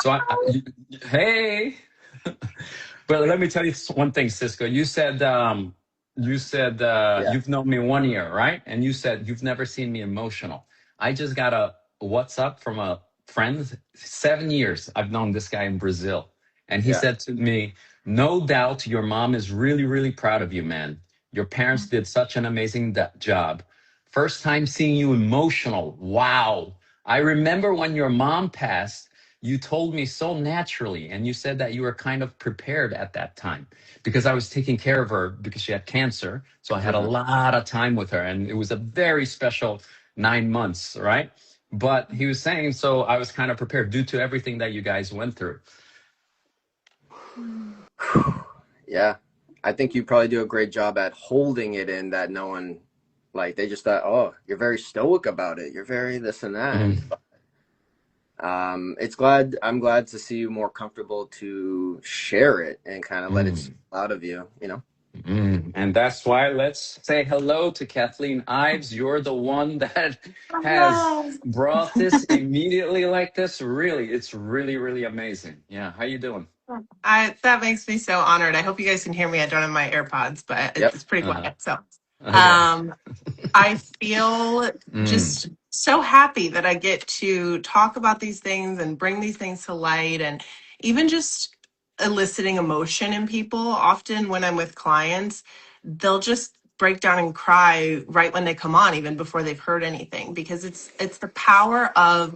So hey, but let me tell you one thing, Cisco. You said Yeah. you've known me 1 year, right? And you said you've never seen me emotional. I just got a WhatsApp from a friend. 7 years I've known this guy in Brazil, and he Yeah. said to me, "No doubt your mom is really, really proud of you, man. Your parents did such an amazing job. First time seeing you emotional. Wow. I remember when your mom passed." You told me so naturally, and you said that you were kind of prepared at that time because I was taking care of her because she had cancer. So I had a Hmm. lot of time with her, and it was a very special 9 months, right? But he was saying, so I was kind of prepared due to everything that you guys went through. Yeah. I think you probably do a great job at holding it in that no one, like, they just thought, oh, you're very stoic about it. You're very this and that. Mm, I'm glad to see you more comfortable to share it and kind of let it spill mm, out of you, And that's why let's say hello to Kathleen Ives. You're the one that has Hello. brought this immediately like this. Really, it's really, really amazing. Yeah, how you doing? That makes me so honored. I hope you guys can hear me. I don't have my AirPods, but Yep. it's pretty Uh-huh. quiet. So, Okay. um, I feel Mm, just so happy that I get to talk about these things and bring these things to light, and even just eliciting emotion in people. Often when I'm with clients, they'll just break down and cry right when they come on, even before they've heard anything, because it's the power of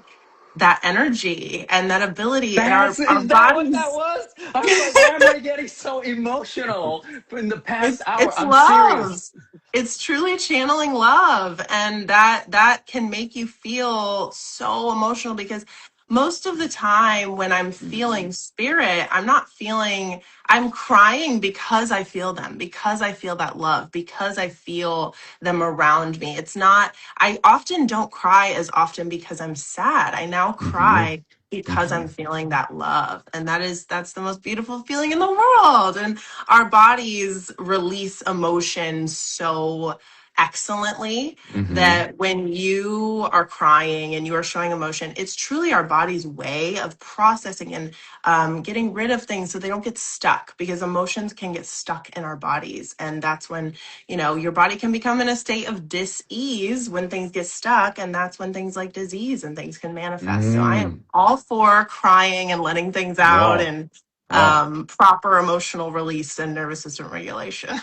that energy and that ability in our is that what that bodies. was? I was like, why am I getting so emotional in the past hour? It's I'm love. serious. It's truly channeling love, and that can make you feel so emotional, because most of the time when I'm Mm, feeling spirit, I'm crying because I feel them, because I feel that love, because I feel them around me. It's not, I often don't cry as often because I'm sad. I now mhm, cry because I'm mhm, feeling that love. And that's the most beautiful feeling in the world. And our bodies release emotion so excellently mhm, that when you are crying and you are showing emotion, it's truly our body's way of processing and getting rid of things so they don't get stuck, because emotions can get stuck in our bodies. And that's when, your body can become in a state of dis-ease when things get stuck. And that's when things like disease and things can manifest. So I am mm. all for crying and letting things out, Wow. and Wow. proper emotional release and nervous system regulation.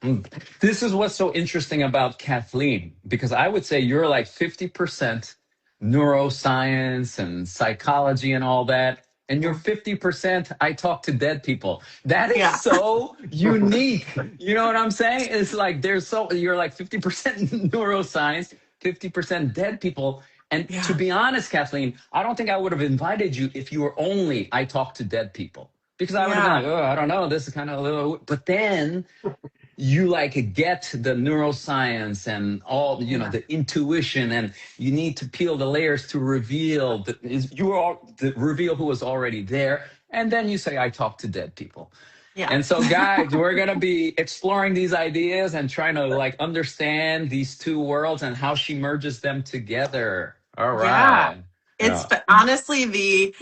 Mm. This is what's so interesting about Kathleen, because I would say you're like 50% neuroscience and psychology and all that. And you're Yeah. 50% I talk to dead people. That is Yeah. so unique. You know what I'm saying? It's like you're like 50% neuroscience, 50% dead people. And to Yeah. be honest, Kathleen, I don't think I would have invited you if you were only I talk to dead people. Because I would have been Yeah. like, oh, I don't know, this is kind of a little. But then you like get the neuroscience and all Yeah. the intuition, and you need to peel the layers to reveal reveal who was already there, and then you say I talk to dead people. Yeah. And so guys, we're going to be exploring these ideas and trying to like understand these two worlds and how she merges them together. All Yeah. right. It's Yeah. honestly the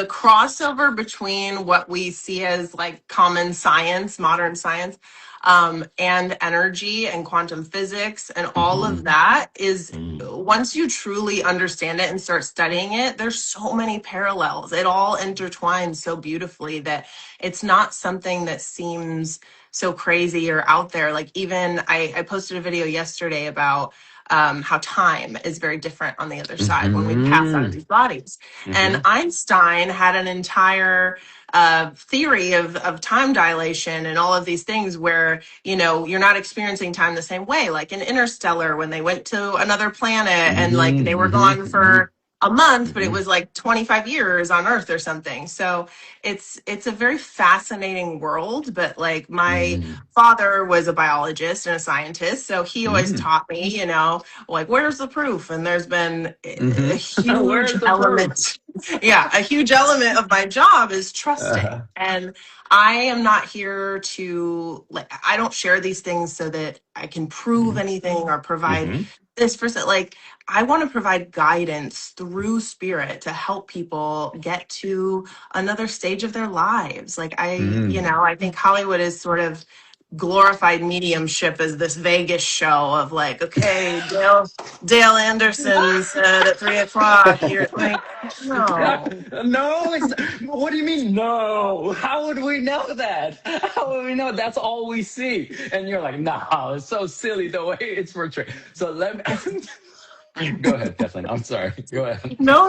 crossover between what we see as like common science, modern science, and energy and quantum physics and all of Mhm. that is, Mm. once you truly understand it and start studying it, there's so many parallels. It all intertwines so beautifully that it's not something that seems so crazy or out there. Like, even I posted a video yesterday about how time is very different on the other side when we pass out of Mhm. these bodies. And Mhm. Einstein had an entire theory of time dilation and all of these things where, you're not experiencing time the same way. Like in Interstellar, when they went to another planet and like Mhm. they were Mhm. gone Mhm. for a month, but it Mhm. was like 25 years on Earth or something. So it's a very fascinating world. But like, my Mhm. father was a biologist and a scientist, so he always Mhm. taught me, like, where's the proof? And there's been a Mhm. huge Where's the proof? element. Yeah, a huge element of my job is trusting. Uh-huh. And I am not here to, like, I don't share these things so that I can prove Mhm. anything or provide Mhm. this person, like, I want to provide guidance through spirit to help people get to another stage of their lives. Like, I think Hollywood is sort of glorified mediumship as this Vegas show of like, okay, Dale Anderson said at 3 o'clock here. Like, no. No, what do you mean no? How would we know that? How would we know? That's all we see. And you're like, no, it's so silly the way it's portrayed. So let me go ahead, Kathleen. I'm sorry. Go ahead. No,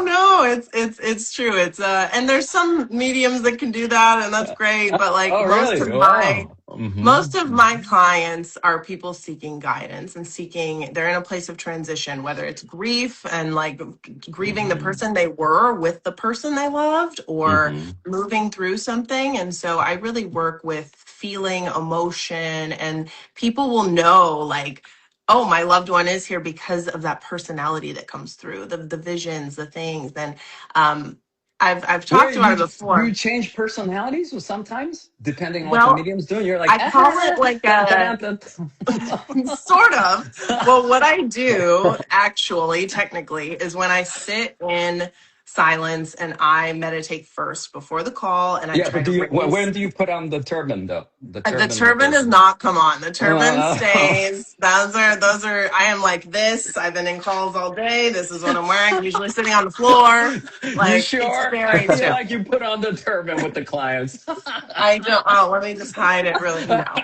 it's true. It's and there's some mediums that can do that, and that's great. But like Oh, most really? of my Wow. Mm-hmm. most of my clients are people seeking guidance and seeking, they're in a place of transition, whether it's grief and like grieving the Mm-hmm. person they were with the person they loved, or Mm-hmm. moving through something. And so I really work with feeling, emotion, and people will know like, oh, my loved one is here because of that personality that comes through, the visions, the things. And I've talked Wait, about it you before. change personalities sometimes depending on what the Well, medium's doing. You're like, I call it like dun, dun, a dun, sort of. dun. Well, what I do actually, technically, is when I sit in silence and I meditate first before the call, and I Yeah, try but to when raise. do you put on the turban though? The The turban with turban the does not come on. The turban uh, stays. Those are. I am like this. I've been in calls all day. This is what I'm wearing. Usually sitting on the floor. you Like, it's sure? I very feel chill. like you put on the turban with the clients. I don't. Oh, let me just hide it. Really, no.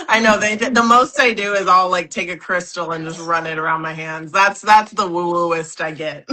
I know they did. The most I do is I'll like take a crystal and just run it around my hands. That's the woo wooist I get.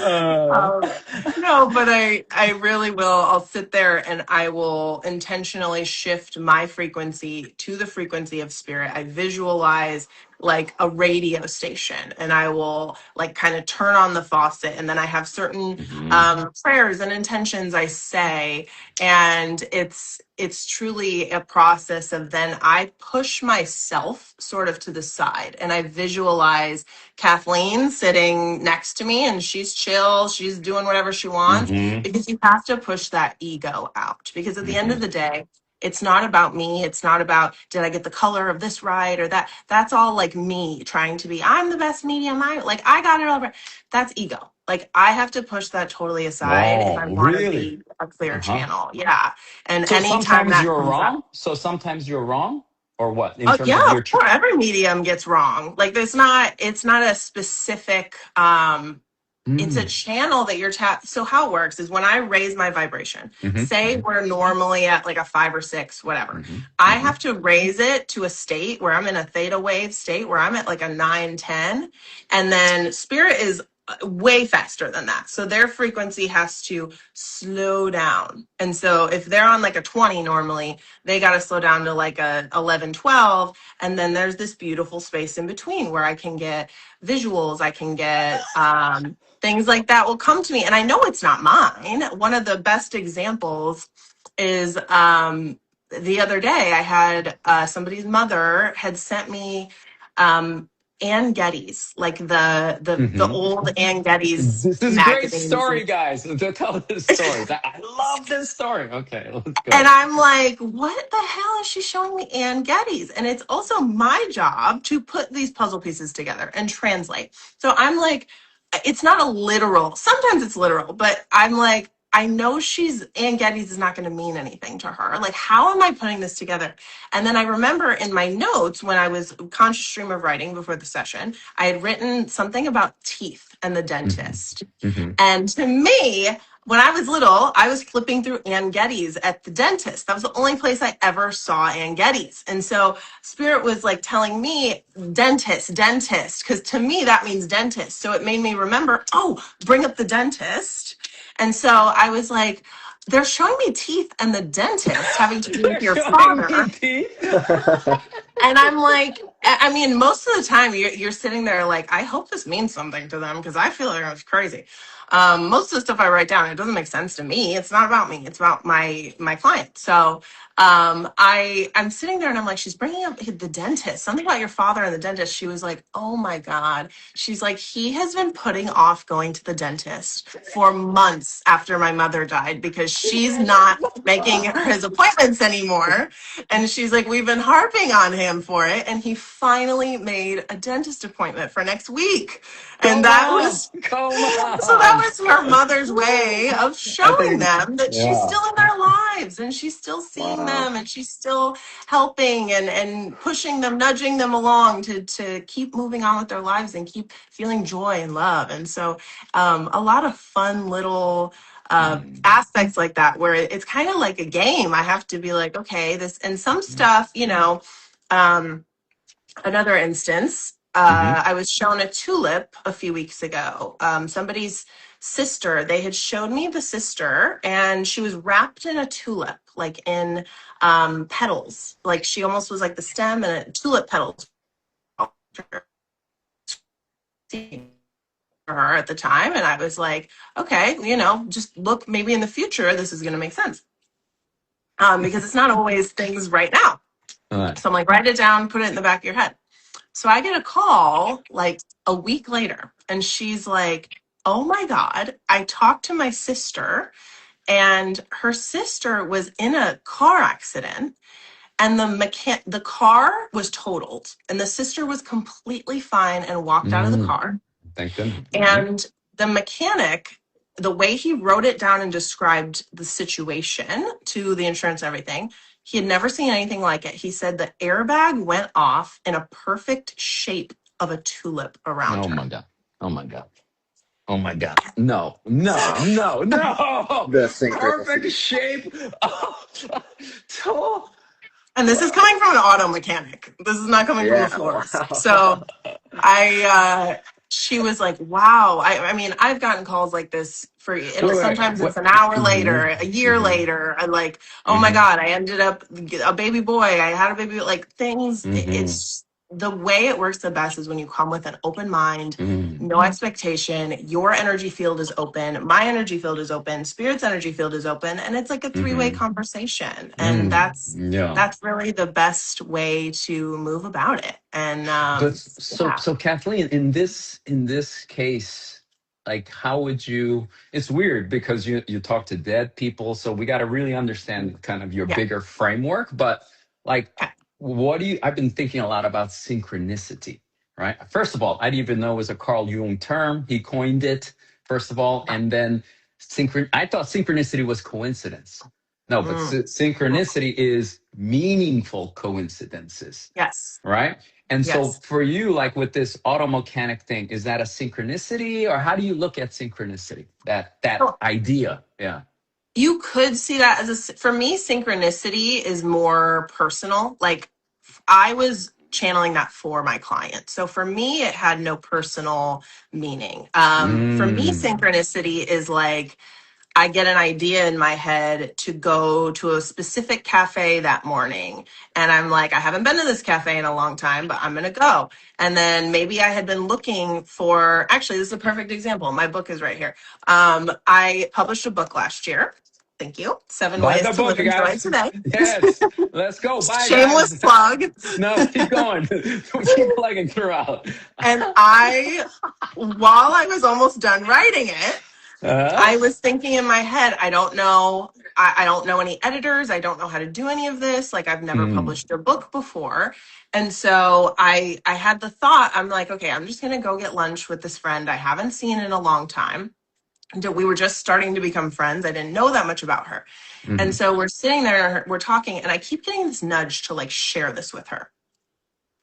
uh, Um, no, but I really will. I'll sit there and I will intentionally shift my frequency to the frequency of spirit. I visualize like a radio station, and I will like kind of turn on the faucet, and then I have certain hmm prayers and intentions I say, and it's truly a process of then I push myself sort of to the side, and I visualize Kathleen sitting next to me, and she's chill, she's doing whatever she wants, hmm because you have to push that ego out, because at the end of hmm the day, it's not about me. It's not about, did I get the color of this right or that. That's all like me trying to be, I'm the best medium. I got it all right. That's ego. Like, I have to push that totally aside if I Whoa, want to really? be a clear Uh-huh. channel. Yeah. And So anytime sometimes that you're comes up. wrong. So sometimes you're wrong, or what? In Oh terms of yeah, your of course. Every medium gets wrong. Like, it's not a specific it's a mm-hmm. channel that you're so how it works is when I raise my vibration, say we're normally at like a 5 or 6, whatever, hmm I hmm have to raise it to a state where I'm in a theta wave state where I'm at like a 9, 10, and then spirit is way faster than that, so their frequency has to slow down. And so if they're on like a 20 normally, they got to slow down to like a 11, 12, and then there's this beautiful space in between where I can get visuals, I can get things like that will come to me, and I know it's not mine. One of the best examples is the other day I had somebody's mother had sent me Ann Getty's, like the hmm old Ann Getty's This is a great magazines. story, guys. To tell this story, I love this story. Okay, let's And go. I'm like, what the hell is she showing me Ann Getty's? And it's also my job to put these puzzle pieces together and translate. So I'm like, it's not a literal, sometimes it's literal, but I'm like, I know Ann Getty's is not going to mean anything to her. Like, how am I putting this together? And then I remember in my notes when I was conscious stream of writing before the session, I had written something about teeth and the hmm dentist. hmm And to me, when I was little, I was flipping through Ann Getty's at the dentist. That was the only place I ever saw Ann Getty's. And so Spirit was like telling me dentist, dentist, because to me that means dentist. So it made me remember, oh, bring up the dentist. And so I was like, they're showing me teeth and the dentist having to do with They're your showing father. me teeth. And I'm like, I mean, most of the time you're sitting there like, I hope this means something to them because I feel like I was crazy. Most of the stuff I write down, it doesn't make sense to me. It's not about me. It's about my client. So I'm sitting there and I'm like, she's bringing up the dentist, something about your father and the dentist. She was like, oh my God. She's like, he has been putting off going to the dentist for months after my mother died because she's not making his appointments anymore. And she's like, we've been harping on him for it. And he finally made a dentist appointment for next week. And Come that on, was, come so that on. was her mother's way of I showing think, them that she's yeah. still in their lives and she's still seeing Wow. them and she's still helping and pushing them, nudging them along to keep moving on with their lives and keep feeling joy and love. And so a lot of fun little aspects like that where it's kind of like a game. I have to be like, okay, this, and some stuff, you know, another instance, Mm-hmm. I was shown a tulip a few weeks ago. Somebody's sister, they had showed me the sister, and she was wrapped in a tulip, like in petals. Like she almost was like the stem and tulip petals for her at the time. And I was like, okay, you know, just look, maybe in the future, this is going to make sense. Because it's not always things right now. All right. So I'm like, write it down, put it in the back of your head. So I get a call like a week later, and she's like, oh my God, I talked to my sister, and her sister was in a car accident, and the car was totaled, and the sister was completely fine and walked out of the car. Thank goodness. And the mechanic, the way he wrote it down and described the situation to the insurance and everything, he had never seen anything like it. He said the airbag went off in a perfect shape of a tulip around Oh her. my God. Oh my God. Oh my God. No, no, no, no. The Perfect synchronicity. shape. Oh, And this is coming from an auto mechanic. This is not coming from a Yeah. florist. Wow. So she was like, wow. I mean, I've gotten calls like this for, it'll, wait, sometimes wait. it's an hour Mm-hmm. later, a year Mm-hmm. later. I'm like, oh my Mm-hmm. God, I ended up a baby boy. I had a baby, like things. Mm-hmm. It's the way it works the best is when you come with an open mind, Mm-hmm. no expectation. Your energy field is open. My energy field is open. Spirit's energy field is open. And it's like a three-way conversation. And Yeah. that's really the best way to move about it. And But yeah. so Kathleen, in this case, like how would you, it's weird because you talk to dead people, so we got to really understand kind of your Yeah. bigger framework. But like Okay. what do you, I've been thinking a lot about synchronicity, right? First of all, I didn't even know it was a Carl Jung term. He coined it, first of all, and then I thought synchronicity was coincidence. No, but Mm. synchronicity is meaningful coincidences, Yes. right? And so Yes. for you, like with this auto mechanic thing, is that a synchronicity, or how do you look at synchronicity? That So idea. Yeah. you could see that as for me, synchronicity is more personal. Like I was channeling that for my client. So for me, it had no personal meaning. For me, Mm. synchronicity is like I get an idea in my head to go to a specific cafe that morning. And I'm like, I haven't been to this cafe in a long time, but I'm going to go. And then maybe I had been looking for, actually, this is a perfect example. My book is right here. I published a book last year. Thank you. Seven Buy Ways the to book, Live you and Joy guys. Today. Yes. Let's go. Bye, Shameless guys. plug. No, keep going. Keep plugging throughout. And while I was almost done writing it, Uh, I was thinking in my head, I don't know. I don't know any editors. I don't know how to do any of this. Like I've never mm, published a book before. And so I had the thought, I'm like, okay, I'm just going to go get lunch with this friend I haven't seen in a long time. We were just starting to become friends. I didn't know that much about her. And mhm, so we're sitting there, we're talking, and I keep getting this nudge to like share this with her.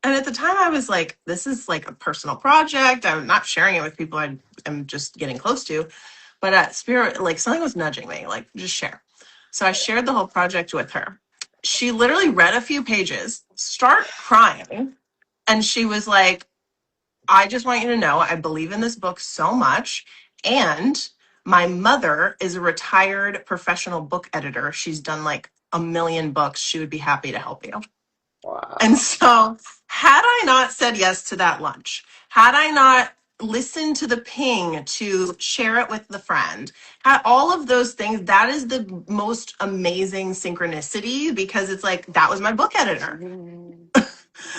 And at the time I was like, this is like a personal project. I'm not sharing it with people I am just getting close to. But at Spirit, like something was nudging me, like just share. So I shared the whole project with her. She literally read a few pages, start crying, and she was like, I just want you to know I believe in this book so much. And my mother is a retired professional book editor. She's done like a million books. She would be happy to help you. Wow. And so, had I not said yes to that lunch, had I not listen to the ping, to share it with the friend. All of those things, that is the most amazing synchronicity, because it's like, that was my book editor.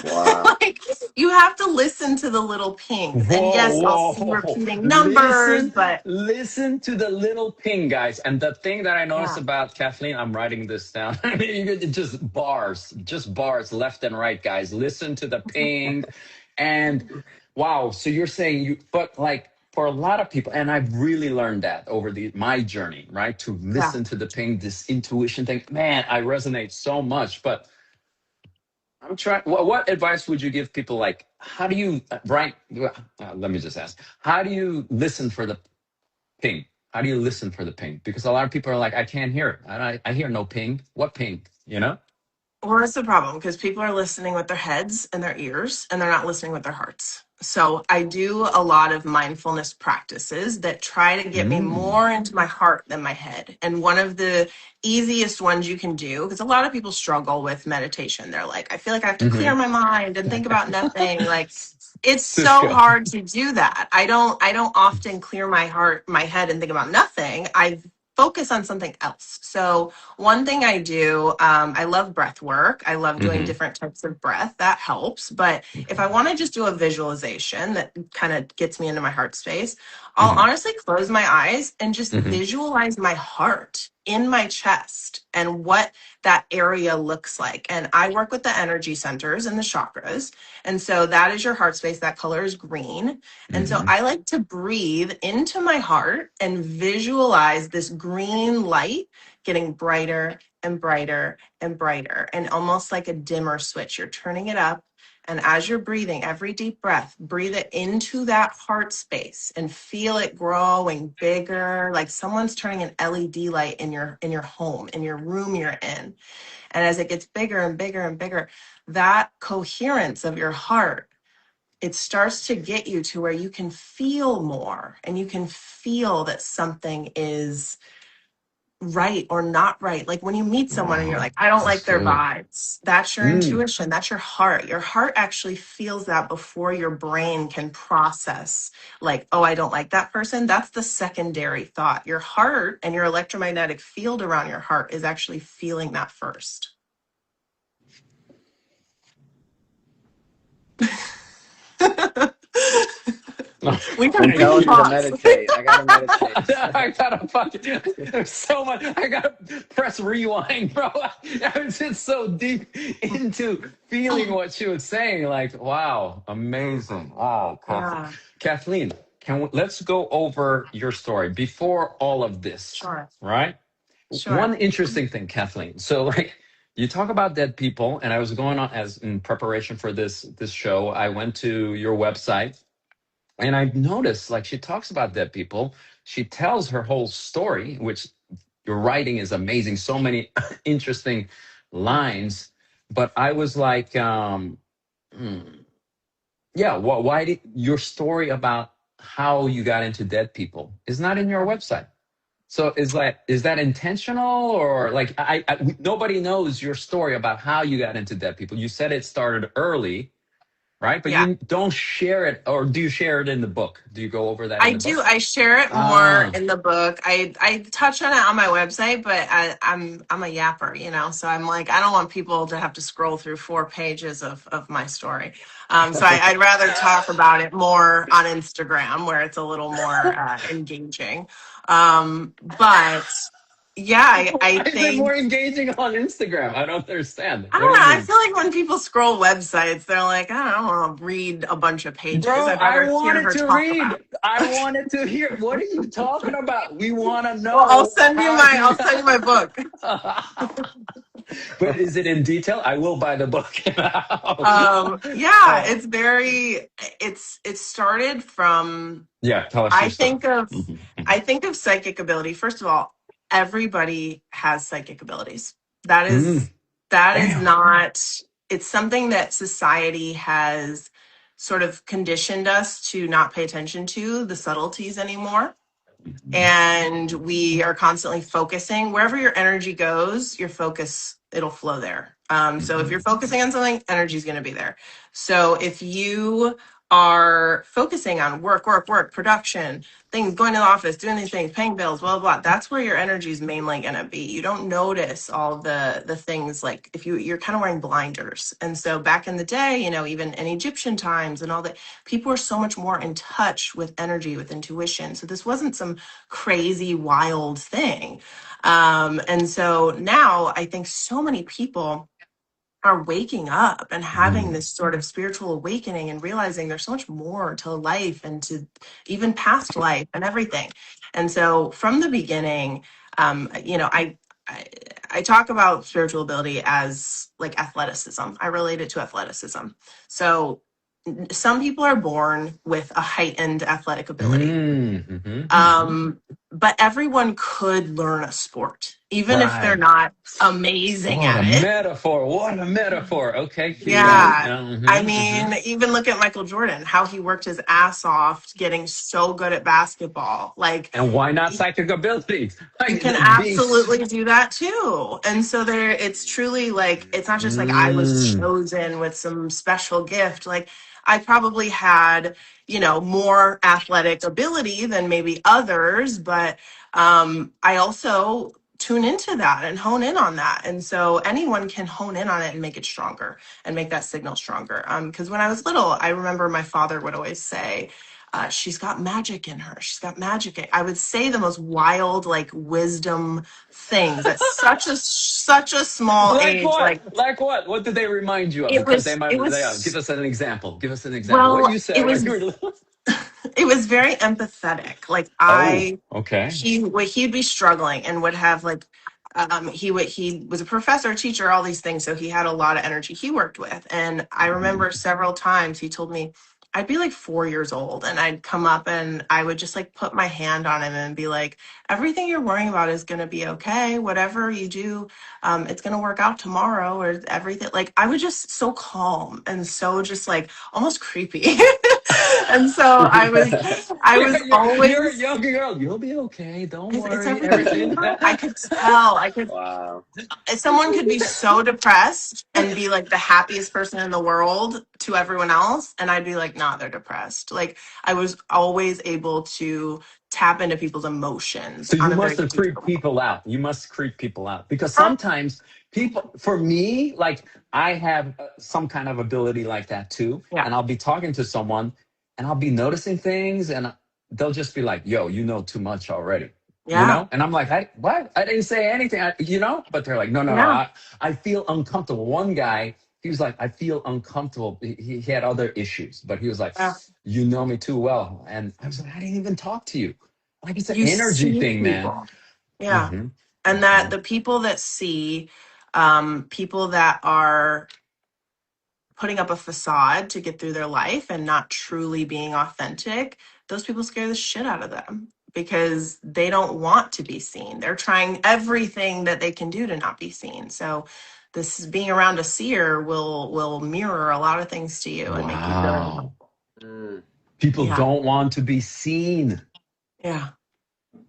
Wow. Like, you have to listen to the little pings. And Whoa, yes, I'll see whoa. repeating numbers, but Listen to the little ping, guys. And the thing that I noticed yeah, about Kathleen, I'm writing this down. I mean, just bars left and right, guys. Listen to the ping. And wow, so you're saying but like for a lot of people, and I've really learned that over my journey, right? To yeah. listen to the ping, this intuition thing. Man, I resonate so much. But I'm trying. What advice would you give people? Like, how do you, Brian? Let me just ask. How do you listen for the ping? How do you listen for the ping? Because a lot of people are like, I can't hear it. I hear no ping. What ping? You know? Well, that's the problem, because people are listening with their heads and their ears, and they're not listening with their hearts. So I do a lot of mindfulness practices that try to get me Mm. more into my heart than my head. And one of the easiest ones you can do, because a lot of people struggle with meditation. They're like, I feel like I have to clear Mm-hmm. my mind and think about nothing. Like, it's so Cisco. hard to do that. I don't often clear my head and think about nothing. I focus on something else. So one thing I do, I love breath work. I love doing Mm-hmm. different types of breath. That helps. But if I want to just do a visualization that kind of gets me into my heart space, I'll Mm-hmm. honestly close my eyes and just Mm-hmm. visualize my heart in my chest and what that area looks like. And I work with the energy centers and the chakras. And so that is your heart space. That color is green. And so Mm-hmm. I like to breathe into my heart and visualize this green light getting brighter and brighter and brighter, and almost like a dimmer switch. You're turning it up. And as you're breathing, every deep breath, breathe it into that heart space and feel it growing bigger, like someone's turning an LED light in your home, in your room you're in. And as it gets bigger and bigger and bigger, that coherence of your heart, it starts to get you to where you can feel more, and you can feel that something is right or not right. Like when you meet someone and you're Wow. like, I don't That's like their good. vibes. That's your Mm. intuition. That's your heart. Your heart actually feels that before your brain can process, like, oh, I don't like that person. That's the secondary thought. Your heart and your electromagnetic field around your heart is actually feeling that first. we You're can we can telling me to pause. meditate. I gotta meditate. I gotta fucking. There's so much. I gotta press rewind, bro. I was just so deep into feeling what she was saying. Like, wow, amazing. Wow, Yeah, Kathleen, let's go over your story before all of this, sure, right? sure. One interesting thing, Kathleen. So, like, you talk about dead people, and I was going on as in preparation for this show. I went to your website and I've noticed, like, she talks about dead people. She tells her whole story, which your writing is amazing. So many interesting lines. But I was like, hmm, yeah, why did your story about how you got into dead people is not in your website? So is that intentional, or like nobody knows your story about how you got into dead people? You said it started early, right? But Yeah. you don't share it, or do you share it in the book? Do you go over that in I the do. book? I share it more Ah, in the book. I touch on it on my website, but I'm a yapper, so I'm like, I don't want people to have to scroll through 4 pages of my story. So I'd rather talk about it more on Instagram, where it's a little more engaging. But yeah, I why is it think more engaging on Instagram? I don't understand. I What don't do know. you I mean? feel like when people scroll websites, they're like, I don't want to read a bunch of pages. Bro, I'd I rather hear wanted her to talk about read. I wanted to hear. What are you talking about? We want to Well, know how you I'll send you my book. But is it in detail? I will buy the book now. Yeah, Uh, it's very it started from yeah, tell us your I story. think of Mhm, I think of psychic ability. First of all, everybody has psychic abilities. That mhm. is that is Damn. not it's something that society has sort of conditioned us to not pay attention to the subtleties anymore, Mhm, and we are constantly focusing wherever your energy goes, your focus, it'll flow there. So if you're mhm, focusing on something, energy is going to be there. So if you are focusing on work, production, things, going to the office, doing these things, paying bills, blah, blah, blah. That's where your energy is mainly going to be. You don't notice all of the things, like if you're kind of wearing blinders. And so back in the day, you know, even in Egyptian times and all that, people were so much more in touch with energy, with intuition. So this wasn't some crazy, wild thing. And so now I think so many people are waking up and having this sort of spiritual awakening and realizing there's so much more to life and to even past life and everything. And so from the beginning, you know, I I talk about spiritual ability as like athleticism. I relate it to athleticism. So some people are born with a heightened athletic ability. But everyone could learn a sport, even if they're Right. not amazing What at a it. metaphor. What a metaphor. Okay, keep going. Yeah. I mean, even look at Michael Jordan, how he worked his ass off getting so good at basketball. Like, And why not psychic abilities? you Like can the beast. absolutely do that too. And so there, it's truly like, it's not just like I was chosen with some special gift. Like, I probably had, you know, more athletic ability than maybe others, but I also tune into that and hone in on that. And so anyone can hone in on it and make it stronger and make that signal stronger. Because when I was little, I remember my father would always say, she's got magic in her. She's got magic. I would say the most wild, like wisdom things at such a small Like age. what? Like Like what? What did they remind you of? Because they might. it Give was us an example. Give us an example. What you well, said when you were little. it was very empathetic. Like Oh, okay. he'd be struggling and would have like he was a professor, teacher, all these things. So he had a lot of energy he worked with. And I remember several times he told me I'd be like 4 years old and I'd come up and I would just like put my hand on him and be like, everything you're worrying about is going to be okay. Whatever you do, it's going to work out tomorrow or everything. Like I was just so calm and so just like almost creepy. And so I Yeah, was you're a always, young girl. You'll be okay. Don't it's worry. everything gonna be Everything. fine. I could tell. I could. Wow. Someone could be so depressed and be like the happiest person in the world to everyone else, and I'd be like, nah, they're depressed. Like I was always able to tap into people's emotions So on you a must very have deep creeped level. people out. You must creep people out because sometimes people, for me, like I have some kind of ability like that too. Yeah, And I'll be talking to someone and I'll be noticing things and they'll just be like, yo, you know too much already. You yeah, know? And I'm like, what? I didn't say anything, you know? But they're like, no, no, no. yeah, I feel uncomfortable. One guy, he was like, I feel uncomfortable. He had other issues, but he was like, yeah. you know me too well. And I was like, I didn't even talk to you. Like it's an You energy see thing, man. people. Yeah, Hmm. and that the people that see, people that are putting up a facade to get through their life and not truly being authentic, those people scare the shit out of them because they don't want to be seen. They're trying everything that they can do to not be seen. So this being around a seer will mirror a lot of things to you and make you feel Wow. Mm. People yeah. don't want to be seen. Yeah.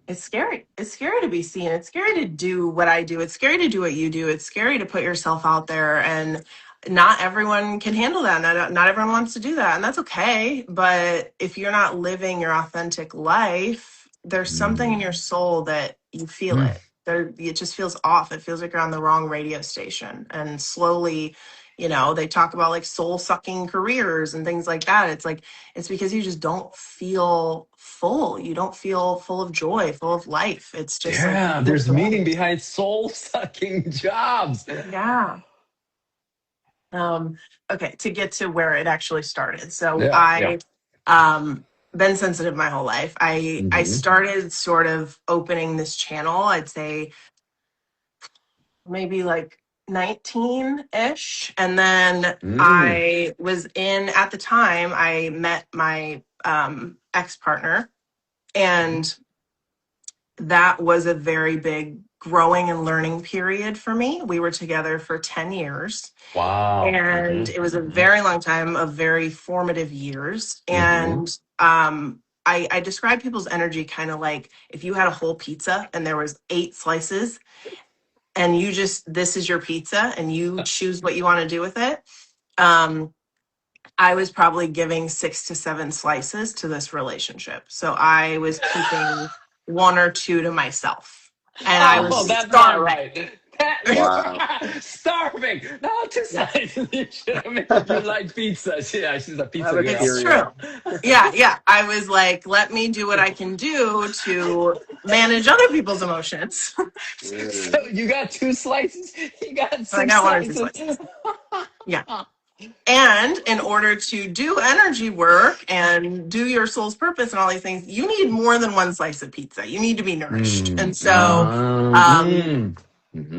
It's scary. It's scary to be seen. It's scary to do what I do. It's scary to do what you do. It's scary to put yourself out there. And not everyone can handle that. Not everyone wants to do that. And that's okay. But if you're not living your authentic life, there's something in Mm. your soul that you feel Mm. it. There, it just feels off. It feels like you're on the wrong radio station. And slowly, you know, they talk about like soul sucking careers and things like that. It's like, it's because you just don't feel full. You don't feel full of joy, full of life. It's just like you Yeah, feel there's blank. meaning behind soul sucking jobs. Yeah. Um, okay, to get to where it actually started. So Yeah, yeah. I been sensitive my whole life. I Hmm. started sort of opening this channel, I'd say maybe like 19-ish. And then Mm. I was in at the time I met my ex-partner, and that was a very big growing and learning period for me. We were together for 10 years, Wow. Hmm. and it was a Hmm. very long time of very formative years. Hmm. And I describe people's energy kind of like if you had a whole pizza and there was 8 slices, and you just, this is your pizza and you choose what you want to do with it. Um, I was probably giving 6 to 7 slices to this relationship. So I was keeping 1 or 2 to myself. And I Oh, was Mm. that's not starving. right. That, you Wow. starving. No, just Yeah, like you should have made, you like pizza. Yeah, she's a Have pizza a girl. it's true. Cheerio. Yeah. I was like, let me do what I can do to manage other people's emotions. Mm. So you got 2 slices. You got I six got 1 or 2 slices. slices. Yeah. And in order to do energy work and do your soul's purpose and all these things, you need more than 1 slice of pizza. You need to be nourished. And so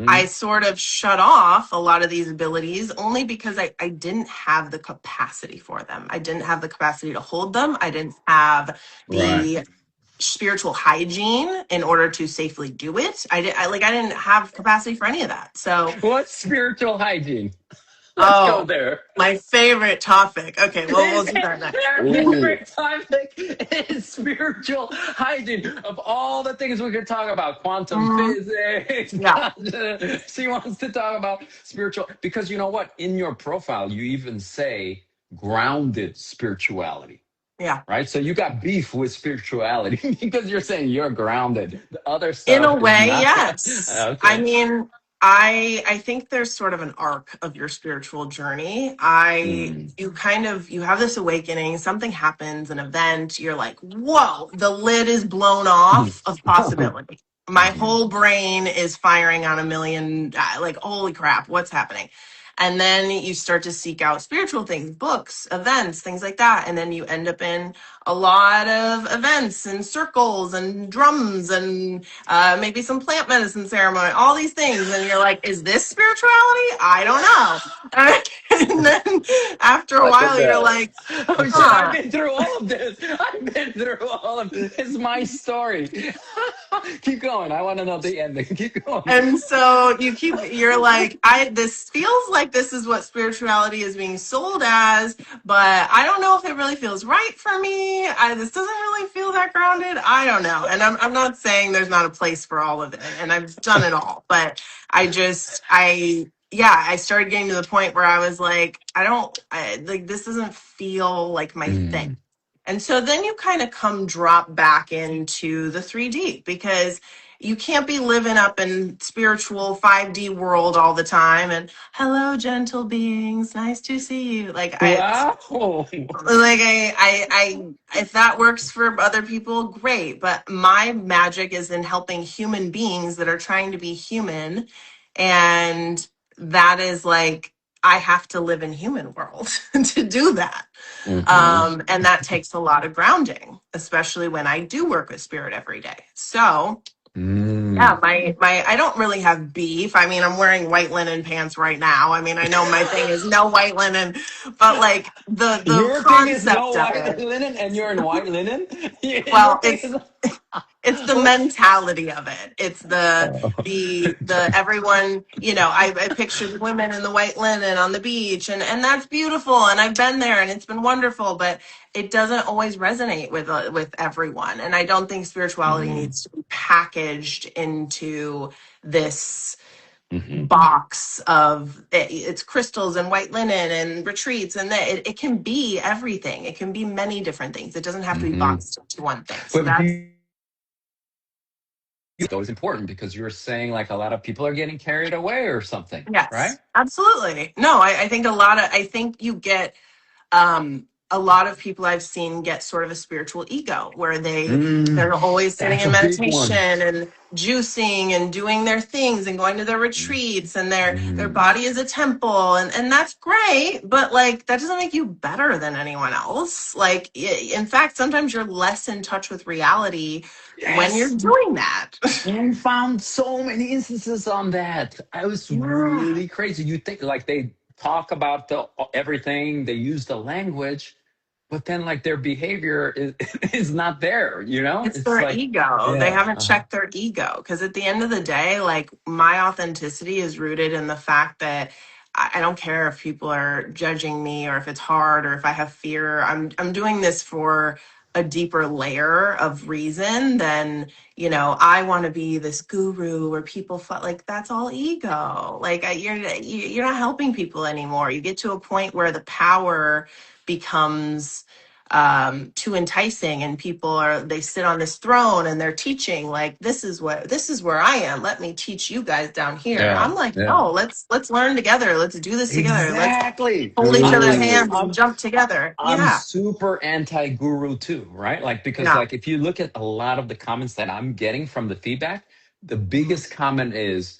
I Mhm. sort of shut off a lot of these abilities only because I didn't have the capacity for them. I didn't have the capacity to hold them. I didn't have Right. the spiritual hygiene in order to safely do it. I didn't have capacity for any of that. So, What's spiritual hygiene? Let's go oh, there. my favorite topic. Okay, well, we'll Is do that next. their Ooh. favorite topic is spiritual hygiene. Of all the things we could talk about, quantum Mhm. physics, Yeah, she wants to talk about spiritual. Because you know what? In your profile, you even say grounded spirituality, yeah. right? So you got beef with spirituality because you're saying you're grounded. The other In a stuff is way, not. yes. I Okay. mean, I think there's sort of an arc of your spiritual journey. I Mm. you kind of you have this awakening, something happens, an event, you're like, "Whoa, the lid is blown off of possibility." My Mhm. whole brain is firing on a million like, "Holy crap, what's happening?" And then you start to seek out spiritual things, books, events, things like that, and then you end up in a lot of events and circles and drums and maybe some plant medicine ceremony, all these things. And you're like, is this spirituality? I don't know. And then after a I did while, you're that. like, Oh, so I've huh. been through all of this. I've been through all of this. It's my story. Keep going. I want to know the ending. Keep going. And so you're like, this feels like this is what spirituality is being sold as, but I don't know if it really feels right for me. This doesn't really feel that grounded. I don't know. And I'm not saying there's not a place for all of it, and I've done it all, but I started getting to the point where I was like, like, this doesn't feel like my thing. Mm. And so then you kind of come drop back into the 3D because you can't be living up in spiritual 5D world all the time and hello gentle beings, nice to see you. Wow. If that works for other people, great. But my magic is in helping human beings that are trying to be human. And that is like, I have to live in human world to do that. Hmm. And that takes a lot of grounding, especially when I do work with spirit every day. So yeah, Mm. my I don't really have beef. I mean, I'm wearing white linen pants right now. I mean, I know my thing is no white linen, but like the Your thing is no concept of white it. linen, and you're in white linen. Your Well, thing is. it's the mentality of it. It's the everyone, I pictured women in the white linen on the beach, and that's beautiful, and I've been there and it's been wonderful, but it doesn't always resonate with everyone. And I don't think spirituality Mm. needs to be packaged into this Hmm. box of it's crystals and white linen and retreats, and that it can be everything. It can be many different things. It doesn't have to be Hmm. boxed into one thing. So But that's it's always important because you're saying like a lot of people are getting carried away or something, right? yes, absolutely. No, I think I think you get a lot of people I've seen get sort of a spiritual ego where Mm. they're always sitting That's a in big meditation one. and juicing and doing their things and going to their retreats, and their Mm. body is a temple, and that's great, but like that doesn't make you better than anyone else. Like in fact, sometimes you're less in touch with reality when you're Yes. doing that. And found so many instances on that. I was Yeah. really crazy. You think like they talk about everything, they use the language, but then like their behavior is is not there. It's It's their like, ego. They yeah. haven't checked their ego. Because at the end of the day, like my authenticity is rooted in the fact that I don't care if people are judging me or if it's hard or if I have fear. I'm doing this for a deeper layer of reason than, I want to be this guru where people like that's all ego. Like you're not helping people anymore. You get to a point where the power becomes too enticing, and they sit on this throne and they're teaching like this is where I am. Let me teach you guys down here. Yeah. I'm like, Yeah. no, let's learn together. Let's do this together. Let's Exactly. hold each I'm other's like, hands Mm. and jump together. I'm Yeah. super anti-guru too, right? Like, because No. like if you look at a lot of the comments that I'm getting from the feedback, the biggest comment is,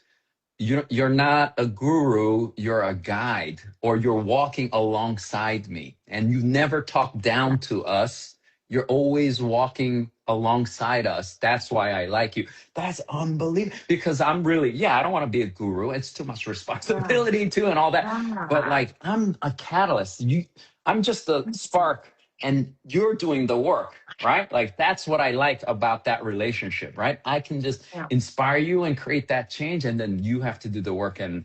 you're not a guru, you're a guide, or you're walking alongside me, and you never talk down to us. You're always walking alongside us. That's why I like you. That's unbelievable, because I'm really, yeah, I don't want to be a guru. It's too much Yeah. responsibility too and all that. But Yeah. like, I'm a catalyst. I'm just a spark, and you're doing the work, right? Like, that's what I like about that relationship, right? I can just Yeah. inspire you and create that change, and then you have to do the work and,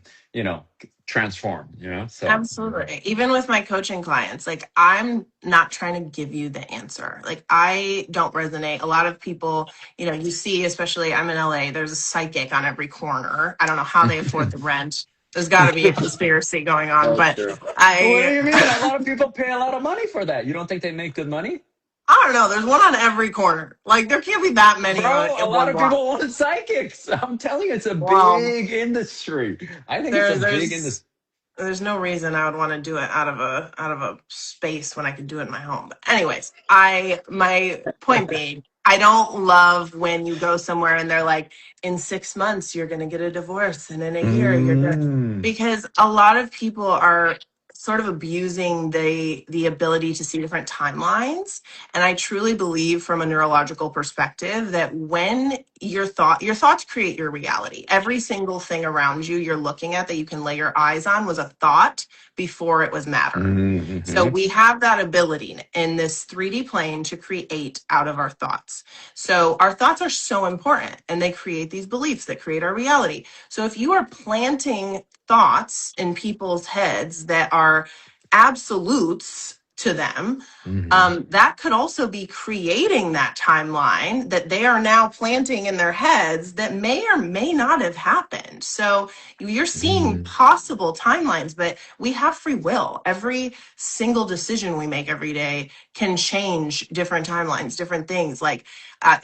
transform, so. Absolutely. Even with my coaching clients, like I'm not trying to give you the answer. Like I don't resonate. A lot of people, you see, especially I'm in LA, there's a psychic on every corner. I don't know how they afford the rent. There's got to be a conspiracy going on, So but true. What do I you mean? A lot of people pay a lot of money for that. You don't think they make good money? I don't know. There's one on every corner. Like there can't be that many Bro, a in lot one of block. people want psychics. I'm telling you, it's a Well, big industry. I think it's a there, big there's industry. there's no reason I would want to do it out of a space when I could do it in my home. But anyways, my point being, I don't love when you go somewhere and they're like, in 6 months you're gonna get a divorce, and in a year you're gonna, Mm, because a lot of people are sort of abusing the ability to see different timelines. And I truly believe from a neurological perspective that when your thoughts create your reality. Every single thing around you you're looking at that you can lay your eyes on was a thought before it was matter. So mm-hmm, we have that ability in this 3D plane to create out of our thoughts. So our thoughts are so important, and they create these beliefs that create our reality. So if you are planting thoughts in people's heads that are absolutes to them, mm-hmm, that could also be creating that timeline that they are now planting in their heads that may or may not have happened. So you're seeing mm, possible timelines, but we have free will. Every single decision we make every day can change different timelines, different things. Like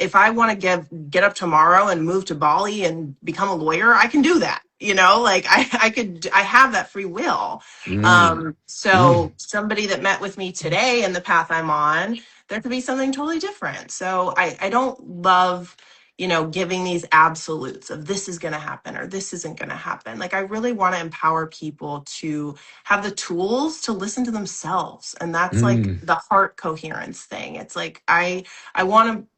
if I want to get up tomorrow and move to Bali and become a lawyer, I can do that. Like I have that free will. mm, So somebody that met with me today and the path I'm on, there could be something totally different. So I don't love, giving these absolutes of this is going to happen or this isn't going to happen. Like I really want to empower people to have the tools to listen to themselves. And that's like mm, the heart coherence thing. It's like I want to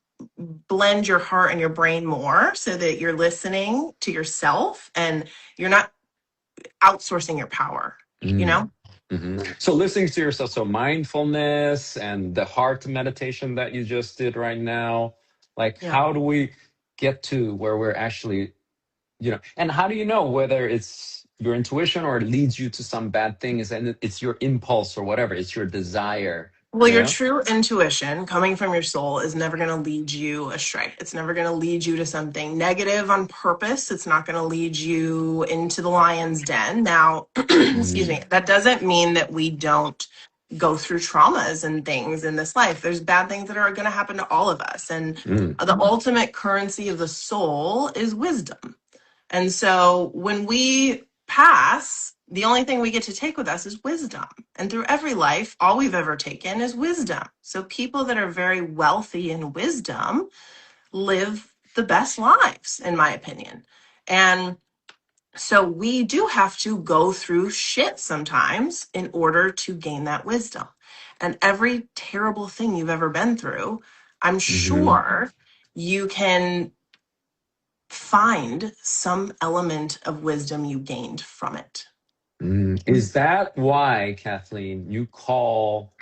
blend your heart and your brain more so that you're listening to yourself and you're not outsourcing your power, you mm. know? So listening to yourself, so mindfulness and the heart meditation that you just did right now, like Yeah. how do we get to where we're actually, and how do you know whether it's your intuition or it leads you to some bad things, and it's your impulse or whatever, it's your desire, Well, your true intuition coming from your soul is never going to lead you astray. It's never going to lead you to something negative on purpose. It's not going to lead you into the lion's den. Now, excuse Mm, me, that doesn't mean that we don't go through traumas and things in this life. There's bad things that are going to happen to all of us. And mm, the ultimate currency of the soul is wisdom. And so when we pass, the only thing we get to take with us is wisdom. And through every life, all we've ever taken is wisdom. So people that are very wealthy in wisdom live the best lives, in my opinion. And so we do have to go through shit sometimes in order to gain that wisdom. And every terrible thing you've ever been through, I'm mhm, sure you can find some element of wisdom you gained from it. mm. Is that why, Kathleen, you call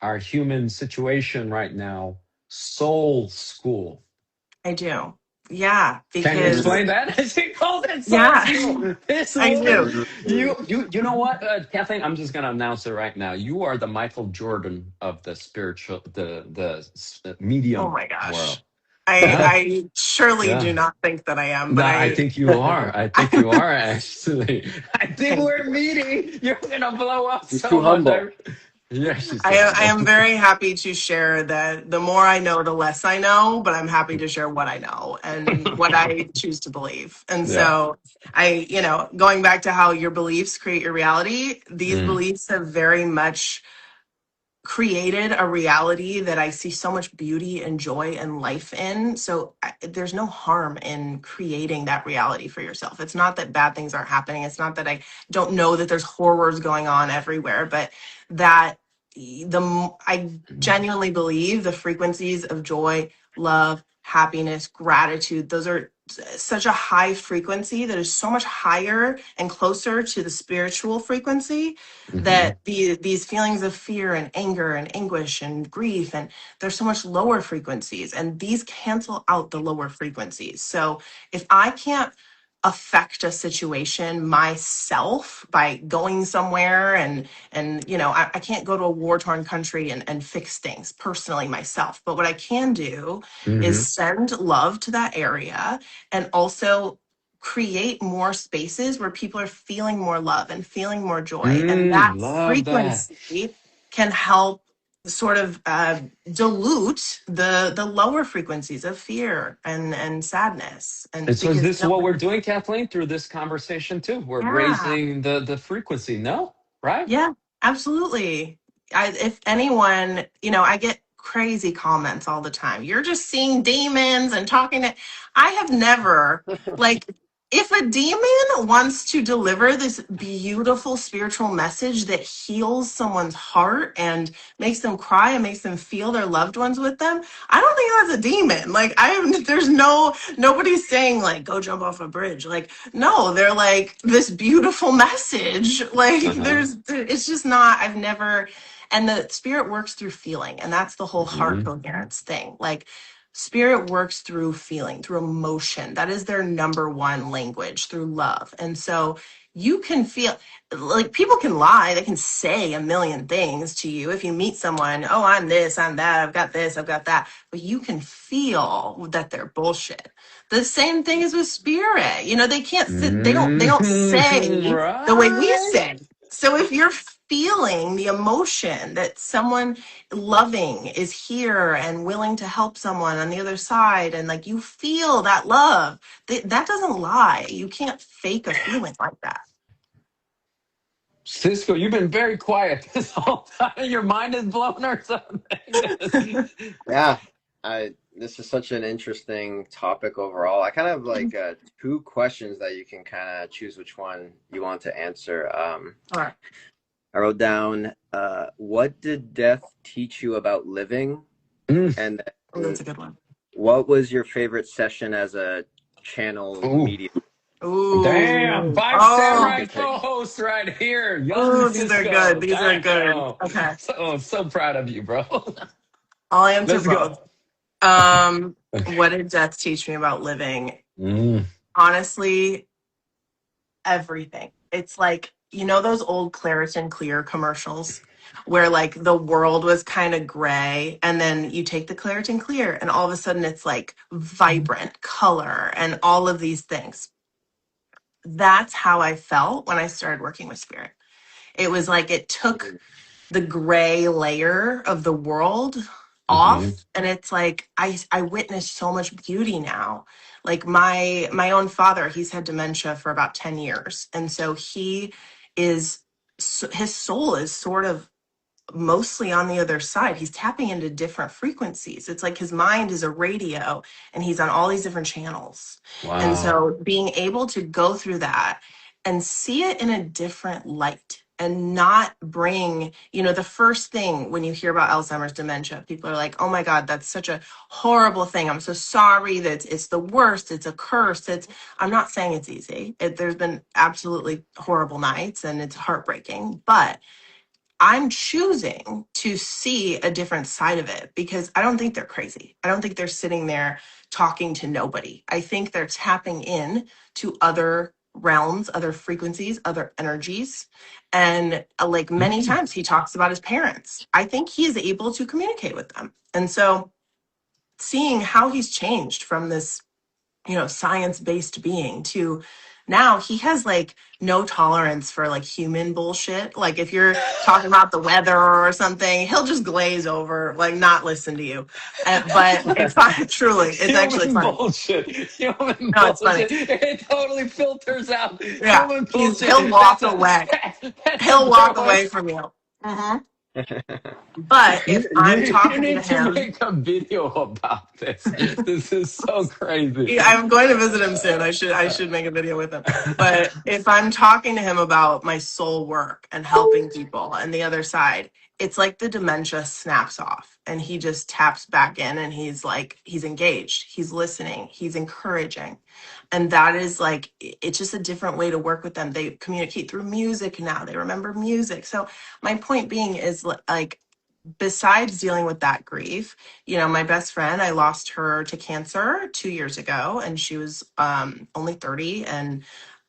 our human situation right now soul school? I do. Yeah, Can you because explain that? She called it soul yeah, school. This I do. woman, you know what, Kathleen? I'm just gonna announce it right now. You are the Michael Jordan of the spiritual, the Oh medium my world. gosh. Yeah, I surely do yeah. not think that I am, No, but I think you are. I think you I are actually. I think thank we're you. meeting. You're gonna blow up She's so too much. humble. Yeah, she's so I humble. am very happy to share that the more I know, the less I know, but I'm happy to share what I know and what I choose to believe. And Yeah. so going back to how your beliefs create your reality, these Mm. beliefs have very much created a reality that I see so much beauty and joy and life in. So there's no harm in creating that reality for yourself. It's not that bad things aren't happening. It's not that I don't know that there's horrors going on everywhere, but that I genuinely believe the frequencies of joy, love, happiness, gratitude, those are such a high frequency that is so much higher and closer to the spiritual frequency Hmm. that these feelings of fear and anger and anguish and grief, and there's so much lower frequencies, and these cancel out the lower frequencies. So if I can't affect a situation myself by going somewhere and I can't go to a war-torn country and fix things personally myself, but what I can do is Hmm. send love to that area and also create more spaces where people are feeling more love and feeling more joy. And that Love that. frequency can help sort of dilute the lower frequencies of fear and sadness. And And so is because this what we're doing, Kathleen, through this conversation too? We're yeah, raising the frequency, no? Right? yeah, absolutely. If anyone, I get crazy comments all the time. You're just seeing demons and talking to. I have never, like, if a demon wants to deliver this beautiful spiritual message that heals someone's heart and makes them cry and makes them feel their loved ones with them, I don't think that's a demon. Like, there's nobody's saying, like, go jump off a bridge. Like, no, they're like this beautiful message. Like Uh-huh. it's just not, I've never, and the spirit works through feeling. And that's the whole heart Hmm. coherence thing. Like spirit works through feeling, through emotion. That is their number one language, through love. And so you can feel, like, people can lie, they can say a million things to you. If you meet someone, oh, I'm this, I'm that, I've got this, I've got that, but you can feel that they're bullshit. The same thing is with spirit. They can't sit, they don't say the way we Right. say. So if you're feeling the emotion that someone loving is here and willing to help someone on the other side, and like you feel that love, that doesn't lie. You can't fake a feeling like that. Cisco, you've been very quiet this whole time. Your mind is blown or something. Yeah, I this is such an interesting topic overall. I kind of have like two questions that you can kind of choose which one you want to answer. All right. I wrote down, what did death teach you about living? Mm. And Oh, that's then a good one. what was your favorite session as a channel Ooh. medium? Damn, Ooh. five Pretty Oh. samurai good pick. co-hosts right here. Young Ooh, these are good. Cisco. These are good. Damn. Okay. So proud of you, bro. I'll answer Let's both. go. Okay. What did death teach me about living? Mm. Honestly, everything. It's like, those old Claritin Clear commercials where like the world was kind of gray, and then you take the Claritin Clear and all of a sudden it's like vibrant color and all of these things. That's how I felt when I started working with spirit. It was like it took the gray layer of the world Hmm. off, and it's like I witness so much beauty now. Like my own father, he's had dementia for about 10 years, and so is his soul is sort of mostly on the other side. He's tapping into different frequencies. It's like his mind is a radio and he's on all these different channels. And Wow. so being able to go through that and see it in a different light and not bring, the first thing when you hear about Alzheimer's dementia, people are like, oh my God, that's such a horrible thing. I'm so sorry that it's the worst. It's a curse. I'm not saying it's easy. There's been absolutely horrible nights and it's heartbreaking, but I'm choosing to see a different side of it because I don't think they're crazy. I don't think they're sitting there talking to nobody. I think they're tapping in to other realms, other frequencies, other energies. And like many times he talks about his parents. I think he is able to communicate with them. And so seeing how he's changed from this, science-based being to now he has like no tolerance for like human bullshit. Like if you're talking about the weather or something, he'll just glaze over, like not listen to you. But it's fine. Truly, it's actually Human funny. bullshit. Human No, it's funny. bullshit. It totally filters out Yeah, human bullshit. he'll walk That's away. that's a He'll good walk one. away from you. But if I'm You talking to need to him, make a video about this. This is so crazy. yeah, I'm going to visit him soon. I should make a video with him. But if I'm talking to him about my soul work and helping people and the other side, it's like the dementia snaps off and he just taps back in and he's like he's engaged, he's listening, he's encouraging. And that is like it's just a different way to work with them. They communicate through music now. They remember music. So my point being is like besides dealing with that grief, my best friend, I lost her to cancer 2 years ago, and she was only 30, and